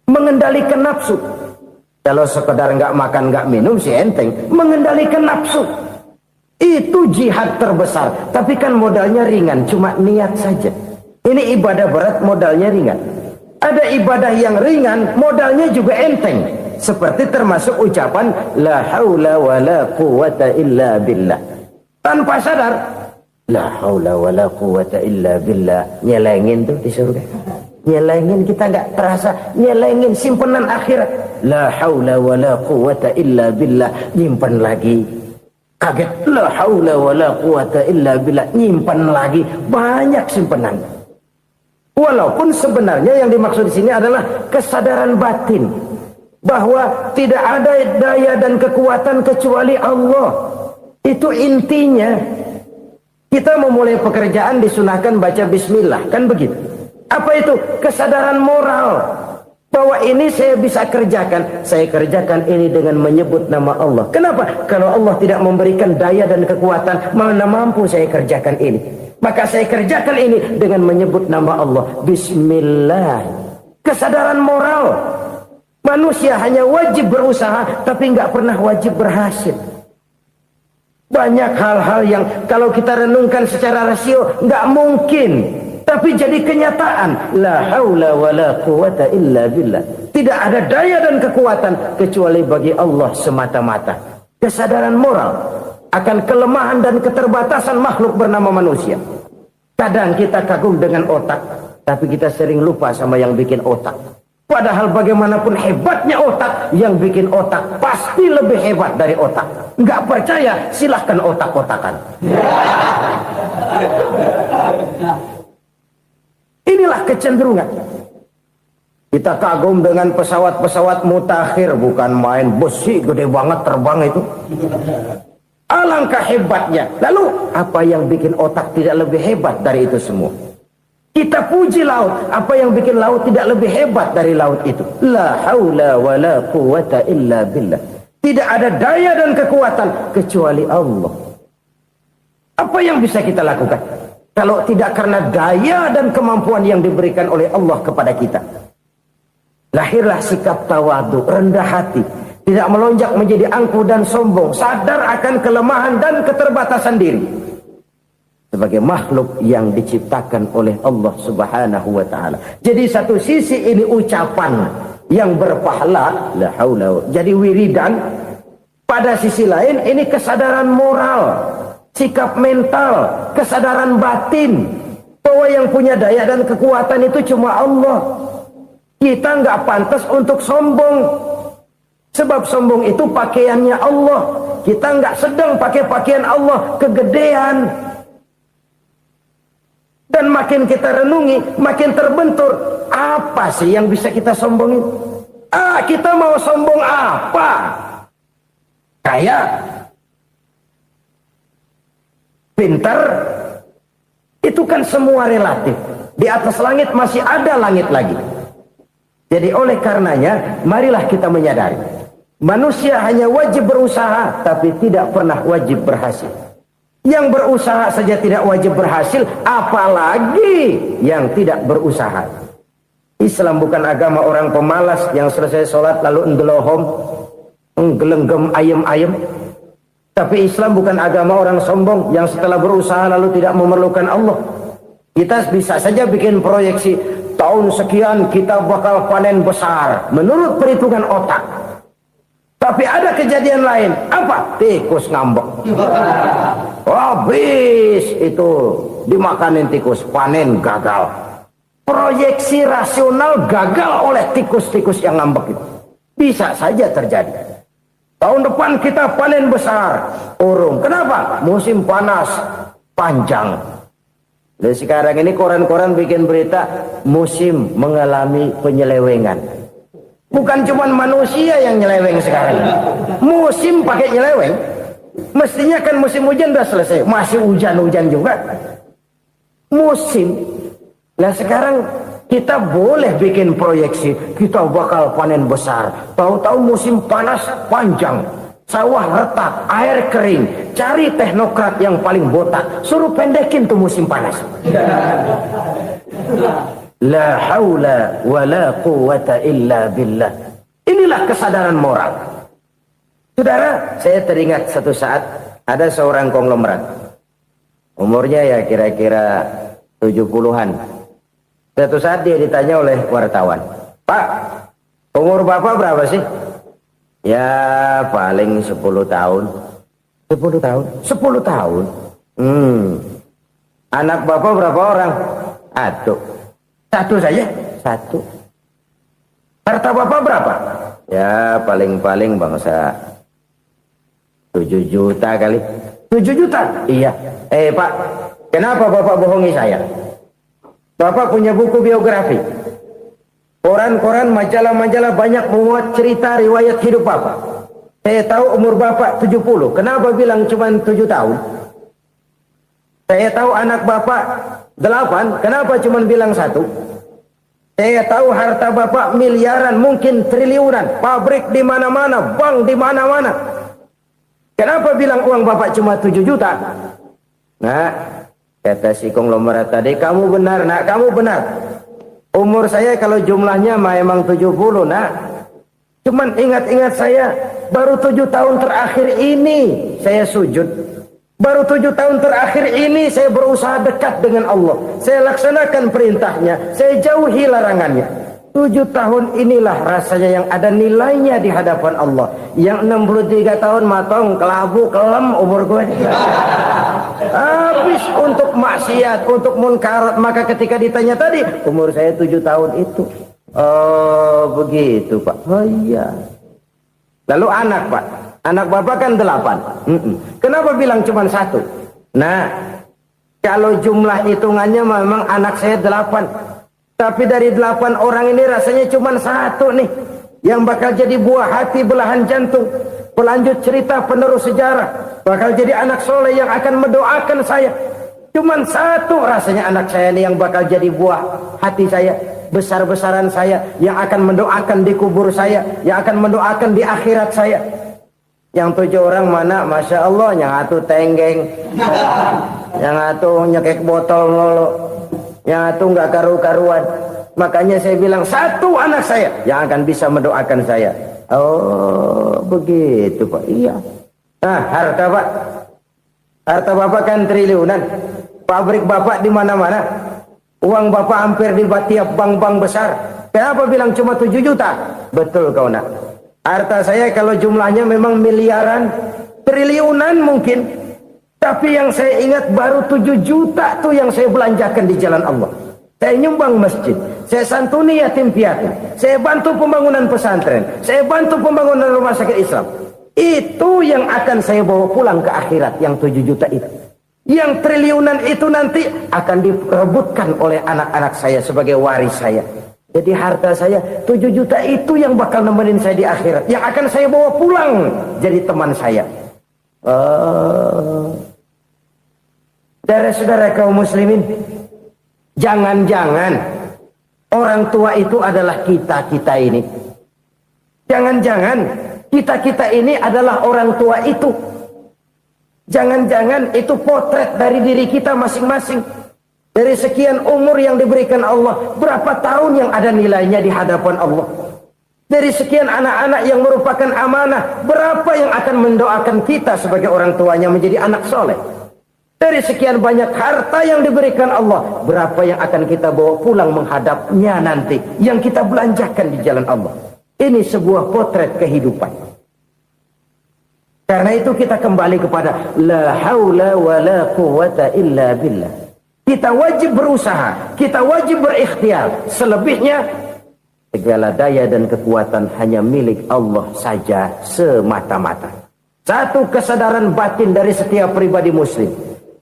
mengendalikan nafsu. Kalau sekedar nggak makan nggak minum sih enteng, mengendalikan nafsu. Itu jihad terbesar, tapi kan modalnya ringan, cuma niat saja. Ini ibadah berat, modalnya ringan. Ada ibadah yang ringan, modalnya juga enteng. Seperti termasuk ucapan la haula wa la quwwata illa billah. Tanpa sadar, la haula wa la quwwata illa billah. Nyelengin tuh di surga. Nyelengin, kita nggak terasa, nyelengin simpenan akhirat. La haula wa la quwwata illa billah. Nyimpan lagi. Kaget, la haula wa la quwata illa billah, nyimpan lagi, banyak simpanan. Walaupun sebenarnya yang dimaksud di sini adalah kesadaran batin bahwa tidak ada daya dan kekuatan kecuali Allah. Itu intinya. Kita memulai pekerjaan disunahkan baca bismillah, kan begitu? Apa itu? Kesadaran moral. Bahwa ini saya bisa kerjakan. Saya kerjakan ini dengan menyebut nama Allah. Kenapa? Kalau Allah tidak memberikan daya dan kekuatan, mana mampu saya kerjakan ini. Maka saya kerjakan ini dengan menyebut nama Allah. Bismillah. Kesadaran moral. Manusia hanya wajib berusaha, tapi nggak pernah wajib berhasil. Banyak hal-hal yang kalau kita renungkan secara rasio nggak mungkin. Tapi jadi kenyataan, la haula wala quwata illa billah. Tidak ada daya dan kekuatan kecuali bagi Allah semata-mata. Kesadaran moral akan kelemahan dan keterbatasan makhluk bernama manusia. Kadang kita kagum dengan otak, tapi kita sering lupa sama yang bikin otak. Padahal bagaimanapun hebatnya otak, yang bikin otak pasti lebih hebat dari otak. Nggak percaya, silahkan otak-otakan. Inilah kecenderungan. Kita kagum dengan pesawat-pesawat mutakhir, bukan main, besi gede banget terbang itu. Alangkah hebatnya. Lalu apa yang bikin otak tidak lebih hebat dari itu semua? Kita puji laut, apa yang bikin laut tidak lebih hebat dari laut itu? La haula wala quwata illa billah. Tidak ada daya dan kekuatan kecuali Allah. Apa yang bisa kita lakukan kalau tidak karena daya dan kemampuan yang diberikan oleh Allah kepada kita? Lahirlah sikap tawadu, rendah hati, tidak melonjak menjadi angkuh dan sombong, sadar akan kelemahan dan keterbatasan diri sebagai makhluk yang diciptakan oleh Allah Subhanahu wa taala. Jadi satu sisi ini ucapan yang berpahala, la haula, jadi wiridan. Pada sisi lain ini kesadaran moral, sikap mental, kesadaran batin bahwa yang punya daya dan kekuatan itu cuma Allah. Kita nggak pantas untuk sombong, sebab sombong itu pakaiannya Allah. Kita nggak sedang pakai pakaian Allah, kegedean. Dan makin kita renungi, makin terbentur. Apa sih yang bisa kita sombongin? Kita mau sombong apa? Kaya, pintar, itu kan semua relatif. Di atas langit masih ada langit lagi. Jadi oleh karenanya, marilah kita menyadari, manusia hanya wajib berusaha, tapi tidak pernah wajib berhasil. Yang berusaha saja tidak wajib berhasil, apalagi yang tidak berusaha. Islam bukan agama orang pemalas yang selesai sholat lalu ngelohom, nggelenggem ayem-ayem. Tapi Islam bukan agama orang sombong yang setelah berusaha lalu tidak memerlukan Allah. Kita bisa saja bikin proyeksi, tahun sekian kita bakal panen besar menurut perhitungan otak. Tapi ada kejadian lain. Apa? Tikus ngambek. Habis itu dimakanin tikus, panen gagal. Proyeksi rasional gagal oleh tikus-tikus yang ngambek itu. Bisa saja terjadi. Tahun depan kita panen besar, urung. Kenapa? Musim panas panjang. Dan sekarang ini koran-koran bikin berita musim mengalami penyelewengan. Bukan cuma manusia yang nyeleweng sekarang. Musim pakai nyeleweng. Mestinya kan musim hujan udah selesai, masih hujan-hujan juga. Musim. Nah sekarang kita boleh bikin proyeksi, kita bakal panen besar. Tahu-tahu musim panas panjang, sawah retak, air kering. Cari teknokrat yang paling botak, suruh pendekin tuh musim panas. La haula wala quwata illa billah. Inilah kesadaran moral. Saudara, saya teringat satu saat ada seorang konglomerat. Umurnya ya kira-kira 70-an. Suatu saat dia ditanya oleh wartawan, "Pak, umur Bapak berapa sih?" "Ya paling 10 tahun." 10 tahun? 10 tahun? Anak Bapak berapa orang? Aduh. Satu saja? Satu. Harta Bapak berapa? Ya paling-paling bangsa 7 juta kali. 7 juta? Iya. Pak, kenapa Bapak bohongi saya? Bapak punya buku biografi. Koran-koran, majalah-majalah banyak memuat cerita riwayat hidup Bapak. Saya tahu umur Bapak 70. Kenapa bilang cuma 7 tahun? Saya tahu anak Bapak 8. Kenapa cuma bilang 1? Saya tahu harta Bapak miliaran, mungkin triliunan, pabrik di mana-mana, bank di mana-mana. Kenapa bilang uang Bapak cuma 7 juta? Nah, kata si konglomerat tadi, kamu benar nak, kamu benar. Umur saya kalau jumlahnya memang 70 nak. Cuman ingat-ingat saya, baru 7 tahun terakhir ini saya sujud. Baru 7 tahun terakhir ini saya berusaha dekat dengan Allah. Saya laksanakan perintahnya, saya jauhi larangannya. 7 tahun inilah rasanya yang ada nilainya di hadapan Allah. Yang 63 tahun matong, kelabu, kelem umur gue. Habis untuk maksiat, untuk munkarat. Maka ketika ditanya tadi, umur saya 7 tahun itu. Oh begitu Pak. Oh iya. Lalu anak Pak. Anak bapak kan 8. Kenapa bilang cuma 1? Nah, kalau jumlah hitungannya memang anak saya 8. Tapi dari 8 orang ini rasanya cuma 1 nih. Yang bakal jadi buah hati, belahan jantung. Pelanjut cerita, penerus sejarah. Bakal jadi anak soleh yang akan mendoakan saya. Cuma 1 rasanya anak saya ini yang bakal jadi buah hati saya. Besar-besaran saya. Yang akan mendoakan di kubur saya. Yang akan mendoakan di akhirat saya. Yang 7 orang mana? Masya Allah, yang atu tenggeng, yang atu nyekek botol mulu, yang atu nggak karu-karuan. Makanya saya bilang 1 anak saya yang akan bisa mendoakan saya. Oh begitu Pak. Iya. Nah harta Pak, harta Bapak kan triliunan, pabrik Bapak di mana-mana, uang Bapak hampir di tiap bank-bank besar. Kenapa bilang cuma 7 juta? Betul kau nak. Harta saya kalau jumlahnya memang miliaran, triliunan mungkin. Tapi yang saya ingat baru 7 juta tuh yang saya belanjakan di jalan Allah. Saya nyumbang masjid, saya santuni yatim piatu, saya bantu pembangunan pesantren, saya bantu pembangunan rumah sakit Islam. Itu yang akan saya bawa pulang ke akhirat, yang 7 juta itu. Yang triliunan itu nanti akan diperebutkan oleh anak-anak saya sebagai waris saya. Jadi harta saya 7 juta itu yang bakal nemenin saya di akhirat. Yang akan saya bawa pulang jadi teman saya. Saudara-saudara kaum muslimin, jangan-jangan orang tua itu adalah kita-kita ini. Jangan-jangan kita-kita ini adalah orang tua itu. Jangan-jangan itu potret dari diri kita masing-masing. Dari sekian umur yang diberikan Allah, berapa tahun yang ada nilainya di hadapan Allah? Dari sekian anak-anak yang merupakan amanah, berapa yang akan mendoakan kita sebagai orang tuanya menjadi anak soleh? Dari sekian banyak harta yang diberikan Allah, berapa yang akan kita bawa pulang menghadapnya nanti, yang kita belanjakan di jalan Allah? Ini sebuah potret kehidupan. Karena itu kita kembali kepada la haula wa la quwwata illa billah. Kita wajib berusaha, kita wajib berikhtiar. Selebihnya, segala daya dan kekuatan hanya milik Allah saja semata-mata. Satu kesadaran batin dari setiap pribadi muslim.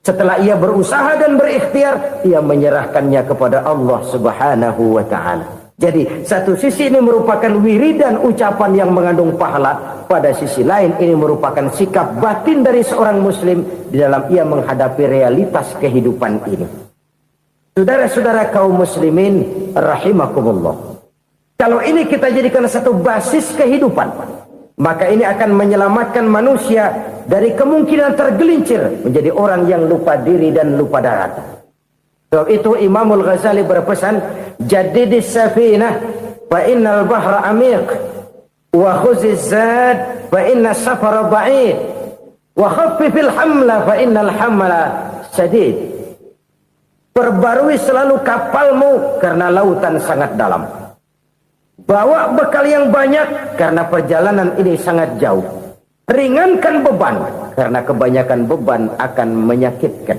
Setelah ia berusaha dan berikhtiar, ia menyerahkannya kepada Allah Subhanahu wa ta'ala. Jadi, satu sisi ini merupakan wiridan ucapan yang mengandung pahala. Pada sisi lain, ini merupakan sikap batin dari seorang muslim di dalam ia menghadapi realitas kehidupan ini. Saudara-saudara kaum muslimin, rahimakumullah. Kalau ini kita jadikan satu basis kehidupan, maka ini akan menyelamatkan manusia dari kemungkinan tergelincir menjadi orang yang lupa diri dan lupa darat. Sebab itu Imamul Ghazali berpesan, jadidis safinah fa innal bahra amiq wa khuziz zad fa inna safara ba'id wa khaffifil hamla fa innal hamla sadid. Perbarui selalu kapalmu karena lautan sangat dalam. Bawa bekal yang banyak karena perjalanan ini sangat jauh. Ringankan beban karena kebanyakan beban akan menyakitkan.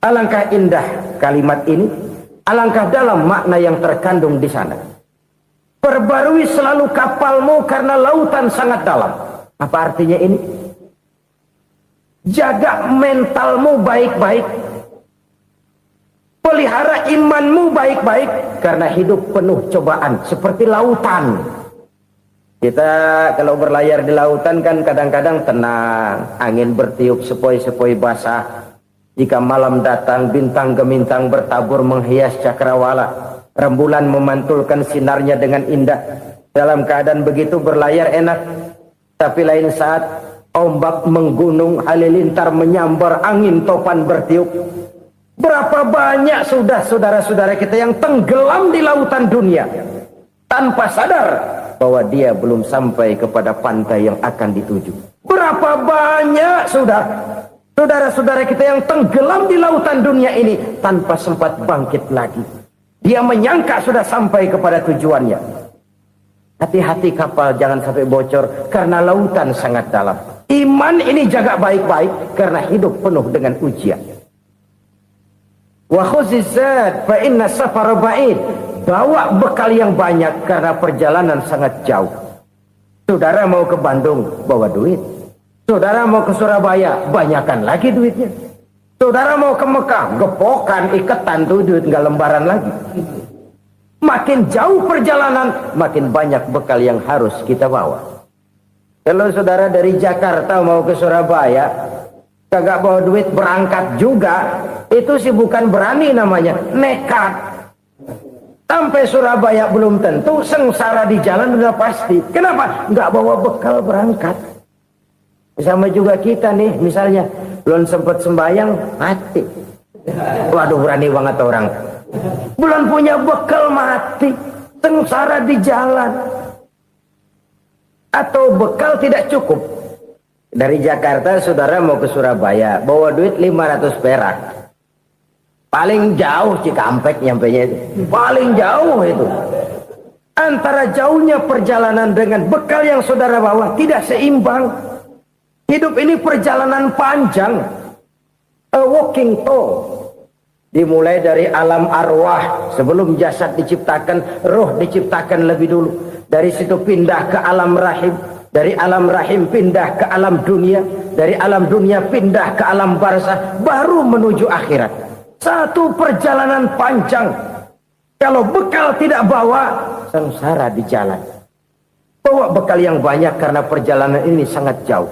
Alangkah indah kalimat ini, alangkah dalam makna yang terkandung di sana. Perbarui selalu kapalmu karena lautan sangat dalam. Apa artinya ini? Jaga mentalmu baik-baik. Pelihara imanmu baik-baik karena hidup penuh cobaan seperti lautan. Kita kalau berlayar di lautan kan kadang-kadang tenang, angin bertiup sepoi-sepoi basah. Jika malam datang, bintang gemintang bertabur menghias cakrawala. Rembulan memantulkan sinarnya dengan indah. Dalam keadaan begitu berlayar enak. Tapi lain saat ombak menggunung, halilintar menyambar, angin topan bertiup. Berapa banyak sudah saudara-saudara kita yang tenggelam di lautan dunia tanpa sadar bahwa dia belum sampai kepada pantai yang akan dituju. Berapa banyak sudah Saudara-saudara kita yang tenggelam di lautan dunia ini tanpa sempat bangkit lagi. Dia menyangka sudah sampai kepada tujuannya. Hati-hati kapal jangan sampai bocor karena lautan sangat dalam. Iman ini jaga baik-baik karena hidup penuh dengan ujian. Wa khuzizat fa inna safara ba'id. Bawa bekal yang banyak karena perjalanan sangat jauh. Saudara mau ke Bandung, bawa duit. Saudara mau ke Surabaya, banyakan lagi duitnya. Saudara mau ke Mekah, gepokan, iketan tuh duit nggak lembaran lagi. Makin jauh perjalanan, makin banyak bekal yang harus kita bawa. Kalau saudara dari Jakarta mau ke Surabaya, kagak bawa duit berangkat juga, itu sih bukan berani namanya, nekat. Sampai Surabaya belum tentu, sengsara di jalan udah pasti. Kenapa? Nggak bawa bekal berangkat. Sama juga kita nih, misalnya belum sempat sembahyang, mati. Waduh, berani banget orang. Belum punya bekal, mati. Sengsara di jalan. Atau bekal tidak cukup. Dari Jakarta saudara mau ke Surabaya, bawa duit 500 perak. Paling jauh Cikampek nyampenya itu. Paling jauh itu. Antara jauhnya perjalanan dengan bekal yang saudara bawa tidak seimbang. Hidup ini perjalanan panjang. A walking tour. Dimulai dari alam arwah. Sebelum jasad diciptakan, roh diciptakan lebih dulu. Dari situ pindah ke alam rahim. Dari alam rahim pindah ke alam dunia. Dari alam dunia pindah ke alam barzah. Baru menuju akhirat. Satu perjalanan panjang. Kalau bekal tidak bawa, sengsara di jalan. Bawa bekal yang banyak karena perjalanan ini sangat jauh.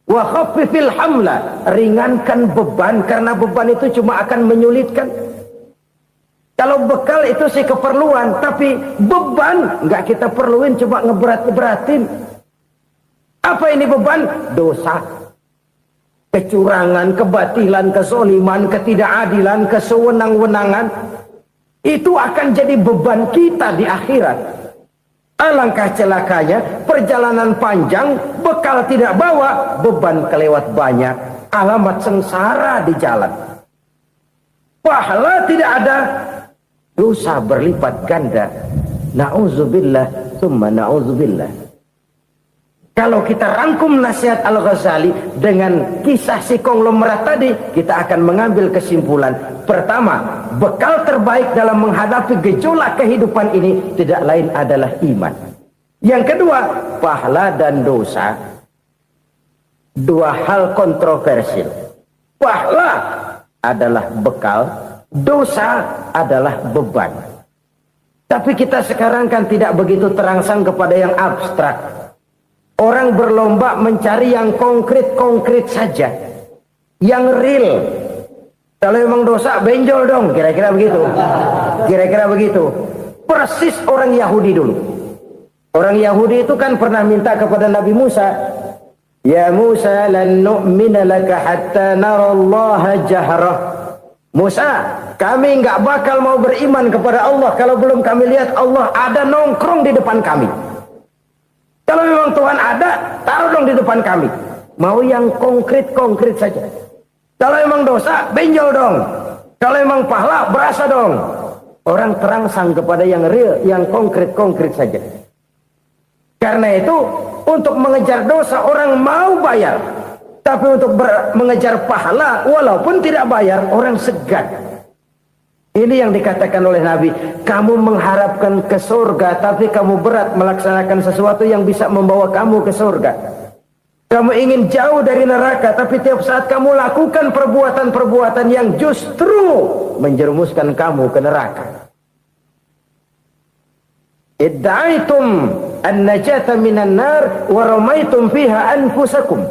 Wa khaffifil hamla, ringankan beban karena beban itu cuma akan menyulitkan. Kalau bekal itu sih keperluan, tapi beban nggak kita perluin, coba ngeberat-beratin. Apa ini beban? Dosa, kecurangan, kebatilan, kezoliman, ketidakadilan, kesewenang-wenangan. Itu akan jadi beban kita di akhirat. Alangkah celakanya, perjalanan panjang, bekal tidak bawa, beban kelewat banyak, alamat sengsara di jalan. Pahala tidak ada, dosa berlipat ganda. Na'udzubillah, summa na'udzubillah. Kalau kita rangkum nasihat Al-Ghazali dengan kisah si konglomerat tadi, kita akan mengambil kesimpulan. Pertama, bekal terbaik dalam menghadapi gejolak kehidupan ini tidak lain adalah iman. Yang kedua, pahala dan dosa. Dua hal kontroversial. Pahala adalah bekal, dosa adalah beban. Tapi kita sekarang kan tidak begitu terangsang kepada yang abstrak. Orang berlomba mencari yang konkret-konkret saja. Yang real. Kalau memang dosa, benjol dong. Kira-kira begitu. Kira-kira begitu. Persis orang Yahudi dulu. Orang Yahudi itu kan pernah minta kepada Nabi Musa. Ya Musa, lan nu'mina laka hatta narallaha jahrah. Musa, kami nggak bakal mau beriman kepada Allah kalau belum kami lihat Allah ada nongkrong di depan kami. Kalau memang Tuhan ada, taruh dong di depan kami. Mau yang konkret-konkret saja. Kalau memang dosa, benjol dong. Kalau memang pahala, berasa dong. Orang terangsang kepada yang real, yang konkret-konkret saja. Karena itu, untuk mengejar dosa, orang mau bayar. Tapi untuk mengejar pahala, walaupun tidak bayar, orang segan. Ini yang dikatakan oleh Nabi, kamu mengharapkan ke surga, tapi kamu berat melaksanakan sesuatu yang bisa membawa kamu ke surga. Kamu ingin jauh dari neraka, tapi tiap saat kamu lakukan perbuatan-perbuatan yang justru menjerumuskan kamu ke neraka. Idda'aitum an-najata minan nar wa ramaitum fiha anfusakum.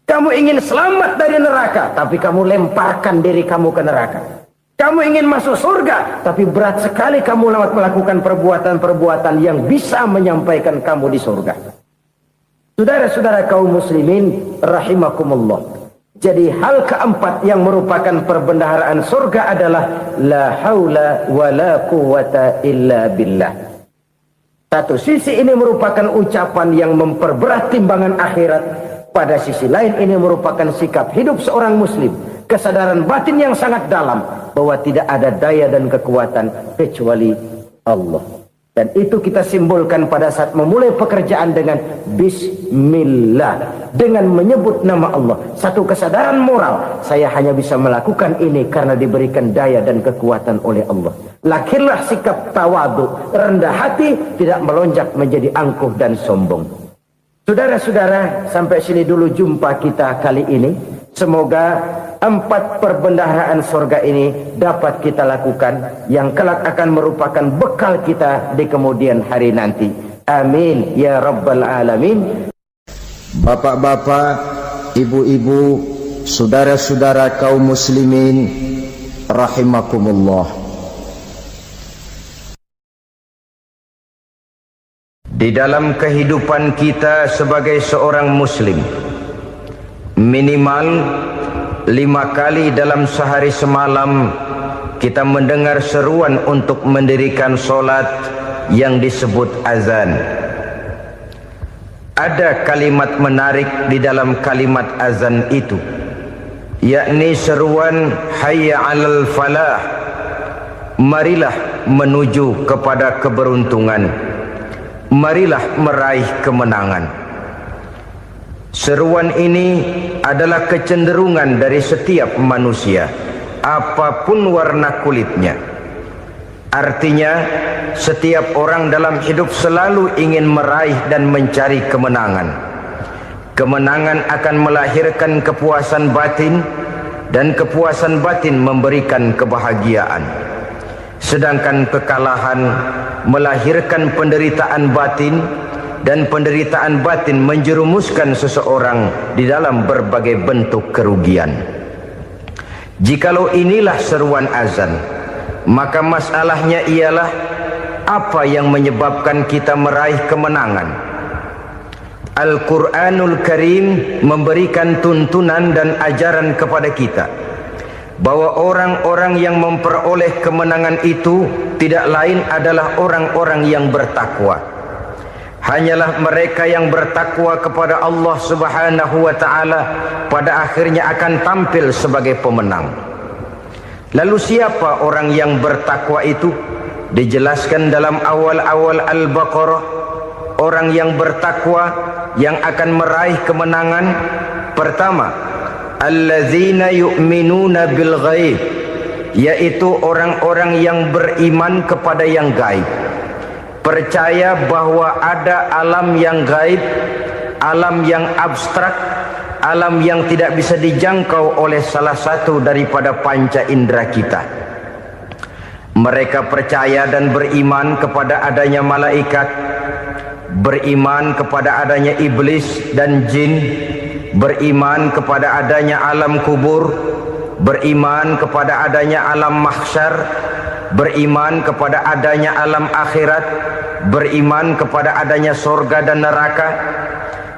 Kamu ingin selamat dari neraka, tapi kamu lemparkan diri kamu ke neraka. Kamu ingin masuk surga, tapi berat sekali kamu melakukan perbuatan-perbuatan yang bisa menyampaikan kamu di surga. Saudara-saudara kaum muslimin, rahimakumullah. Jadi hal keempat yang merupakan perbendaharaan surga adalah la haula wa la quwata illa billah. Satu sisi ini merupakan ucapan yang memperberat timbangan akhirat. Pada sisi lain ini merupakan sikap hidup seorang muslim, kesadaran batin yang sangat dalam bahwa tidak ada daya dan kekuatan kecuali Allah. Dan itu kita simbolkan pada saat memulai pekerjaan dengan Bismillah, dengan menyebut nama Allah. Satu kesadaran moral, saya hanya bisa melakukan ini karena diberikan daya dan kekuatan oleh Allah. Lahirlah sikap tawadu, rendah hati, tidak melonjak menjadi angkuh dan sombong. Saudara-saudara, sampai sini dulu jumpa kita kali ini. Semoga 4 perbendaharaan surga ini dapat kita lakukan, yang kelak akan merupakan bekal kita di kemudian hari nanti. Amin ya rabbal alamin.
Bapak-bapak, ibu-ibu, saudara-saudara kaum muslimin rahimakumullah.
Di dalam kehidupan kita sebagai seorang muslim, minimal 5 kali dalam sehari semalam kita mendengar seruan untuk mendirikan solat yang disebut azan. Ada kalimat menarik di dalam kalimat azan itu, yakni seruan hayya 'alal falah, marilah menuju kepada keberuntungan, marilah meraih kemenangan. Seruan ini adalah kecenderungan dari setiap manusia, apapun warna kulitnya. Artinya, setiap orang dalam hidup selalu ingin meraih dan mencari kemenangan. Kemenangan akan melahirkan kepuasan batin, dan kepuasan batin memberikan kebahagiaan. Sedangkan kekalahan melahirkan penderitaan batin, dan penderitaan batin menjerumuskan seseorang di dalam berbagai bentuk kerugian. Jikalau inilah seruan azan, maka masalahnya ialah apa yang menyebabkan kita meraih kemenangan. Al-Quranul Karim memberikan tuntunan dan ajaran kepada kita bahwa orang-orang yang memperoleh kemenangan itu tidak lain adalah orang-orang yang bertakwa. Hanyalah mereka yang bertakwa kepada Allah Subhanahu wa ta'ala pada akhirnya akan tampil sebagai pemenang. Lalu siapa orang yang bertakwa itu? Dijelaskan dalam awal-awal Al-Baqarah, orang yang bertakwa yang akan meraih kemenangan. Pertama, allazina yu'minuna bil ghaib, yaitu orang-orang yang beriman kepada yang gaib, percaya bahwa ada alam yang gaib, alam yang abstrak, alam yang tidak bisa dijangkau oleh salah satu daripada panca indera kita. Mereka percaya dan beriman kepada adanya malaikat, beriman kepada adanya iblis dan jin, beriman kepada adanya alam kubur, beriman kepada adanya alam mahsyar, beriman kepada adanya alam akhirat, beriman kepada adanya surga dan neraka.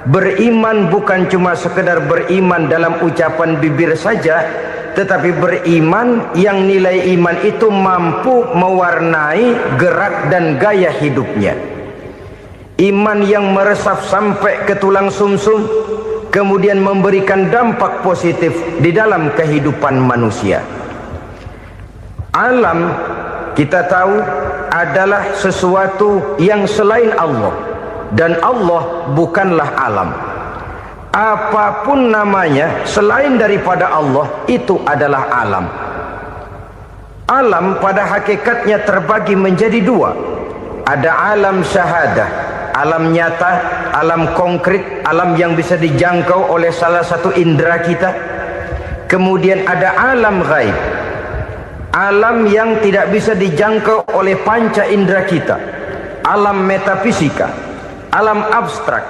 Beriman bukan cuma sekedar beriman dalam ucapan bibir saja, tetapi beriman yang nilai iman itu mampu mewarnai gerak dan gaya hidupnya. Iman yang meresap sampai ke tulang sumsum, kemudian memberikan dampak positif di dalam kehidupan manusia. Alam, kita tahu, adalah sesuatu yang selain Allah, dan Allah bukanlah alam. Apapun namanya selain daripada Allah, itu adalah alam. Alam pada hakikatnya terbagi menjadi 2. Ada alam syahadah, alam nyata, alam konkret, alam yang bisa dijangkau oleh salah satu indera kita. Kemudian ada alam ghaib, alam yang tidak bisa dijangkau oleh panca indera kita, alam metafisika, alam abstrak,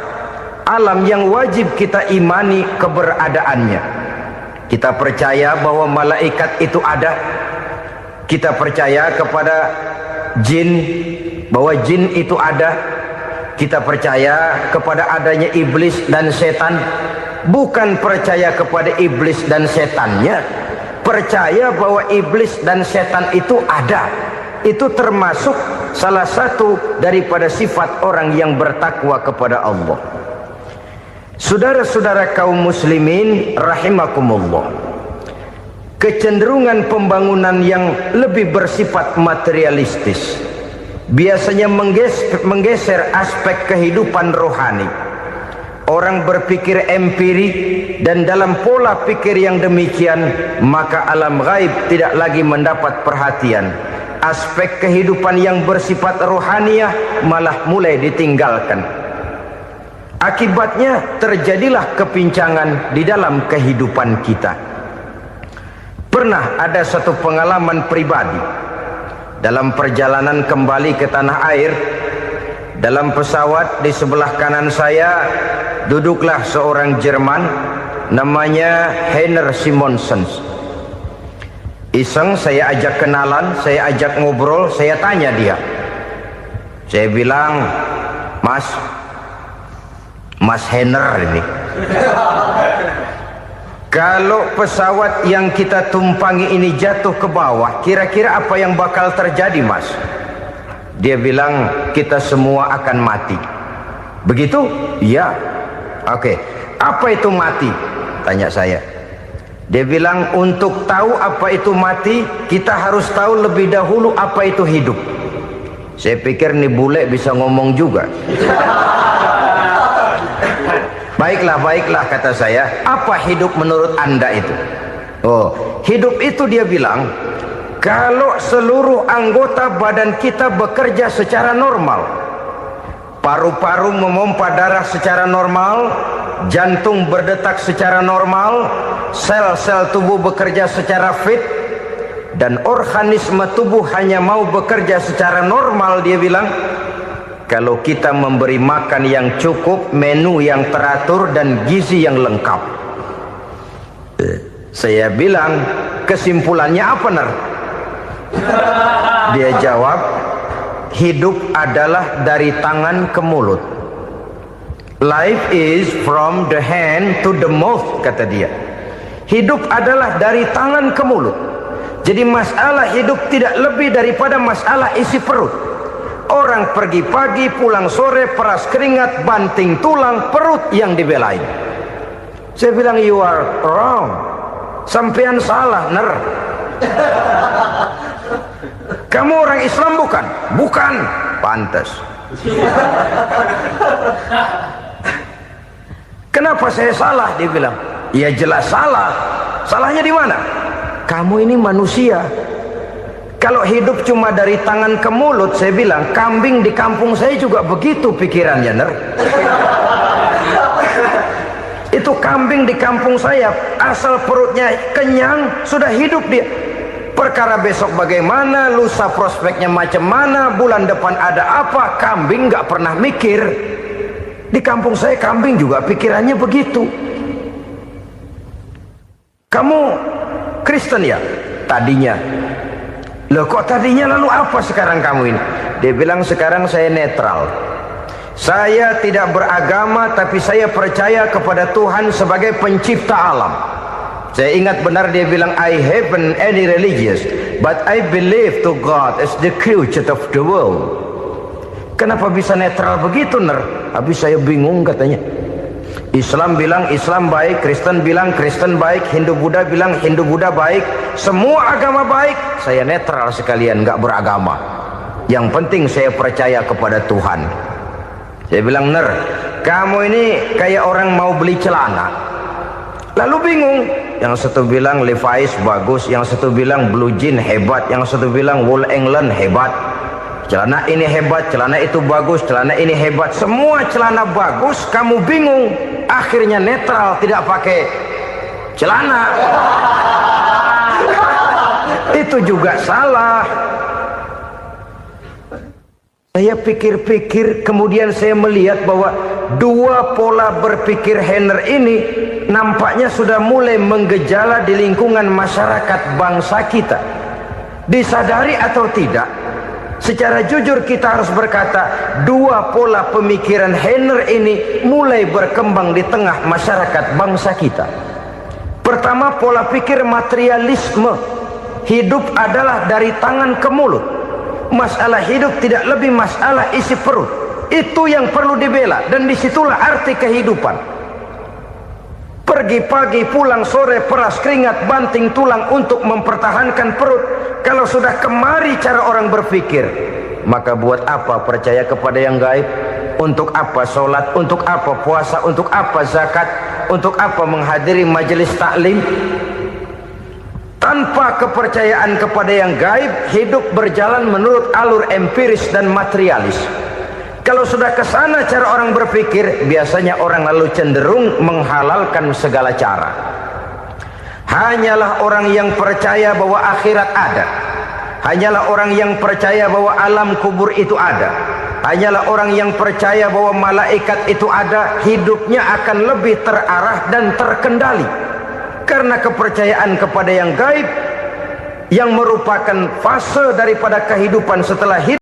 alam yang wajib kita imani keberadaannya. Kita percaya bahwa malaikat itu ada, kita percaya kepada jin, bahwa jin itu ada, kita percaya kepada adanya iblis dan setan. Bukan percaya kepada iblis dan setannya, percaya bahwa iblis dan setan itu ada. Itu termasuk salah satu daripada sifat orang yang bertakwa kepada Allah. Saudara-saudara kaum muslimin rahimakumullah, kecenderungan pembangunan yang lebih bersifat materialistis biasanya menggeser aspek kehidupan rohani. Orang berpikir empirik, dan dalam pola pikir yang demikian maka alam gaib tidak lagi mendapat perhatian. Aspek kehidupan yang bersifat rohaniah malah mulai ditinggalkan. Akibatnya terjadilah kepincangan di dalam kehidupan kita. Pernah ada satu pengalaman pribadi dalam perjalanan kembali ke tanah air. Dalam pesawat di sebelah kanan saya duduklah seorang Jerman namanya Heiner Simonsen. Iseng saya ajak kenalan, saya ajak ngobrol, saya tanya dia. Saya bilang, Mas Heiner ini, kalau pesawat yang kita tumpangi ini jatuh ke bawah, kira-kira apa yang bakal terjadi, Mas? Dia bilang, kita semua akan mati. Begitu? Iya. Oke. Apa itu mati? Tanya saya. Dia bilang, untuk tahu apa itu mati, kita harus tahu lebih dahulu apa itu hidup. Saya pikir nih bule bisa ngomong juga. Baiklah kata saya. Apa hidup menurut Anda itu? Oh, hidup itu dia bilang, kalau seluruh anggota badan kita bekerja secara normal, paru-paru memompa darah secara normal, jantung berdetak secara normal, sel-sel tubuh bekerja secara fit, dan organisme tubuh hanya mau bekerja secara normal, dia bilang, kalau kita memberi makan yang cukup, menu yang teratur, dan gizi yang lengkap. Saya bilang, kesimpulannya apa, Ner? Dia jawab, hidup adalah dari tangan ke mulut. Life is from the hand to the mouth, kata dia. Hidup adalah dari tangan ke mulut. Jadi masalah hidup tidak lebih daripada masalah isi perut. Orang pergi pagi, pulang sore, peras keringat, banting tulang, perut yang dibelain. Saya bilang, you are wrong. Sampean salah, Ner. Kamu orang Islam bukan? Bukan. Pantas. Kenapa saya salah? Dia bilang, ya jelas salah. Salahnya di mana? Kamu ini manusia. Kalau hidup cuma dari tangan ke mulut, saya bilang, kambing di kampung saya juga begitu pikirannya, Ner. Itu kambing di kampung saya, asal perutnya kenyang, sudah hidup dia. Perkara besok bagaimana, lusa prospeknya macam mana, bulan depan ada apa, kambing nggak pernah mikir. Di kampung saya kambing juga pikirannya begitu. Kamu Kristen ya? Tadinya. Loh kok tadinya, lalu apa sekarang kamu ini? Dia bilang, sekarang saya netral. Saya tidak beragama, tapi saya percaya kepada Tuhan sebagai pencipta alam. Saya ingat benar dia bilang, I haven't any religious, but I believe to God as the creator of the world. Kenapa bisa netral begitu, Ner? Habis saya bingung katanya. Islam bilang Islam baik, Kristen bilang Kristen baik, Hindu Buddha bilang Hindu Buddha baik, semua agama baik. Saya netral sekalian, nggak beragama. Yang penting saya percaya kepada Tuhan. Saya bilang, Ner, kamu ini kayak orang mau beli celana, lalu bingung. Yang satu bilang Levi's bagus, yang satu bilang Blue Jean hebat, yang satu bilang Wool England hebat. Celana ini hebat, celana itu bagus, celana ini hebat, semua celana bagus, kamu bingung. Akhirnya netral, tidak pakai celana. Itu juga salah. Saya pikir-pikir, kemudian saya melihat bahwa dua pola berpikir Heiner ini nampaknya sudah mulai menggejala di lingkungan masyarakat bangsa kita. Disadari atau tidak, secara jujur kita harus berkata, dua pola pemikiran Heiner ini mulai berkembang di tengah masyarakat bangsa kita. Pertama, pola pikir materialisme. Hidup adalah dari tangan ke mulut. Masalah hidup tidak lebih masalah isi perut. Itu yang perlu dibela, dan disitulah arti kehidupan. Pergi pagi, pulang sore, peras keringat, banting tulang untuk mempertahankan perut. Kalau sudah kemari cara orang berpikir, maka buat apa percaya kepada yang gaib? Untuk apa sholat? Untuk apa puasa? Untuk apa zakat? Untuk apa menghadiri majelis taklim? Tanpa kepercayaan kepada yang gaib, hidup berjalan menurut alur empiris dan materialis. Kalau sudah ke sana cara orang berpikir, biasanya orang lalu cenderung menghalalkan segala cara. Hanyalah orang yang percaya bahwa akhirat ada, hanyalah orang yang percaya bahwa alam kubur itu ada, hanyalah orang yang percaya bahwa malaikat itu ada, hidupnya akan lebih terarah dan terkendali. Karena kepercayaan kepada yang gaib, yang merupakan fase daripada kehidupan setelah hidup,